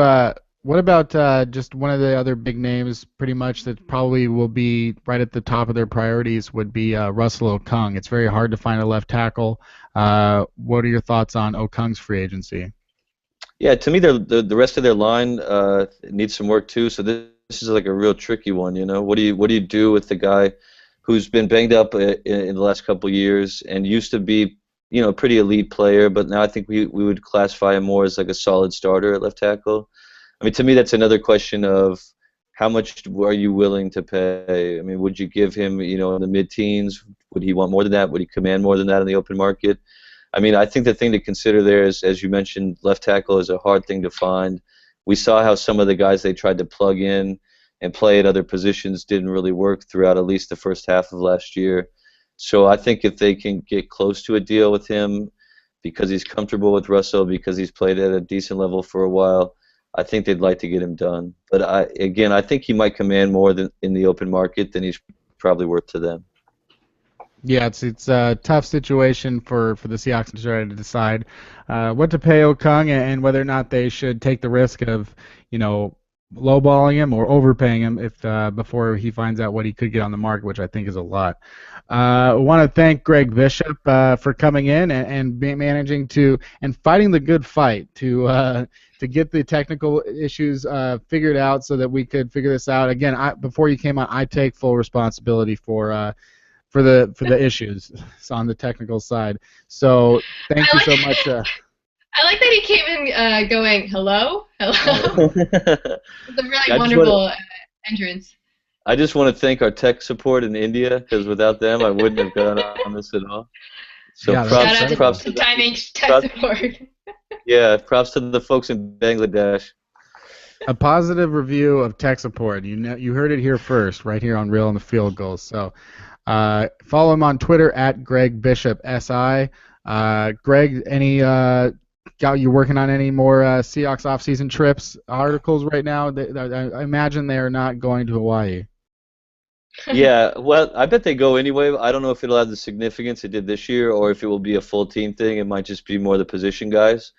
S1: what about just one of the other big names pretty much that probably will be right at the top of their priorities would be Russell Okung. It's very hard to find a left tackle. What are your thoughts on Okung's free agency?
S3: Yeah, to me, the rest of their line needs some work too. So this is like a real tricky one. What do you do with the guy who's been banged up in the last couple of years and used to be a pretty elite player, but now I think we would classify him more as like a solid starter at left tackle. I mean, to me, that's another question of how much are you willing to pay? I mean, would you give him, in the mid-teens? Would he want more than that? Would he command more than that in the open market? I mean, I think the thing to consider there is, as you mentioned, left tackle is a hard thing to find. We saw how some of the guys they tried to plug in and play at other positions didn't really work throughout at least the first half of last year. So I think if they can get close to a deal with him because he's comfortable with Russell, because he's played at a decent level for a while, I think they'd like to get him done. But I think he might command more than in the open market than he's probably worth to them.
S1: Yeah, it's a tough situation for the Seahawks to try to decide what to pay Okung and whether or not they should take the risk of, lowballing him or overpaying him if before he finds out what he could get on the market, which I think is a lot. I want to thank Greg Bishop for coming in and managing to and fighting the good fight to get the technical issues figured out so that we could figure this out. Again, before you came on, I take full responsibility for the issues on the technical side. So thank you so much.
S2: I like that he came in going, hello? Hello? It's a really wonderful entrance.
S3: I just want to thank our tech support in India, because without them, I wouldn't have gone on this at all. So
S1: yeah,
S3: props
S2: to timing tech support.
S3: Yeah, props to the folks in Bangladesh.
S1: A positive review of tech support. You heard it here first, right here on Real on the Field Goals. So follow him on Twitter at Greg Bishop SI. Greg, you working on any more Seahawks off-season trips articles right now? I imagine they're not going to Hawaii.
S3: Yeah, well, I bet they go anyway. I don't know if it'll have the significance it did this year or if it will be a full team thing. It might just be more the position guys.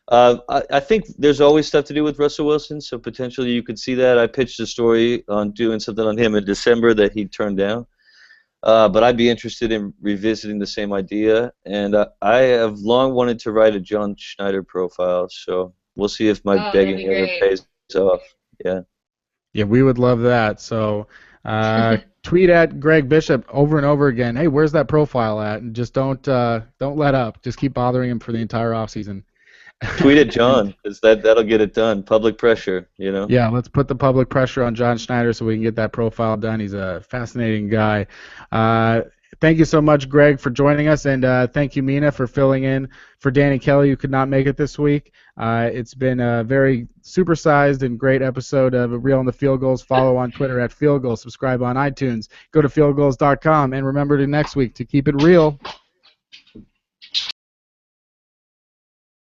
S3: I think there's always stuff to do with Russell Wilson, so potentially you could see that. I pitched a story on doing something on him in December that he turned down. But I'd be interested in revisiting the same idea, and I have long wanted to write a John Schneider profile, so we'll see if my begging ever pays off. Yeah. Yeah,
S1: we would love that. So tweet at Greg Bishop over and over again. Hey, where's that profile at? And just don't let up. Just keep bothering him for the entire offseason.
S3: Tweet at John, because that'll get it done. Public pressure,
S1: Yeah, let's put the public pressure on John Schneider so we can get that profile done. He's a fascinating guy. Thank you so much, Greg, for joining us, and thank you, Mina, for filling in for Danny Kelly, who could not make it this week. It's been a very supersized and great episode of Real on the Field Goals. Follow on Twitter at Field Goals. Subscribe on iTunes. Go to fieldgoals.com, and remember to next week to keep it real.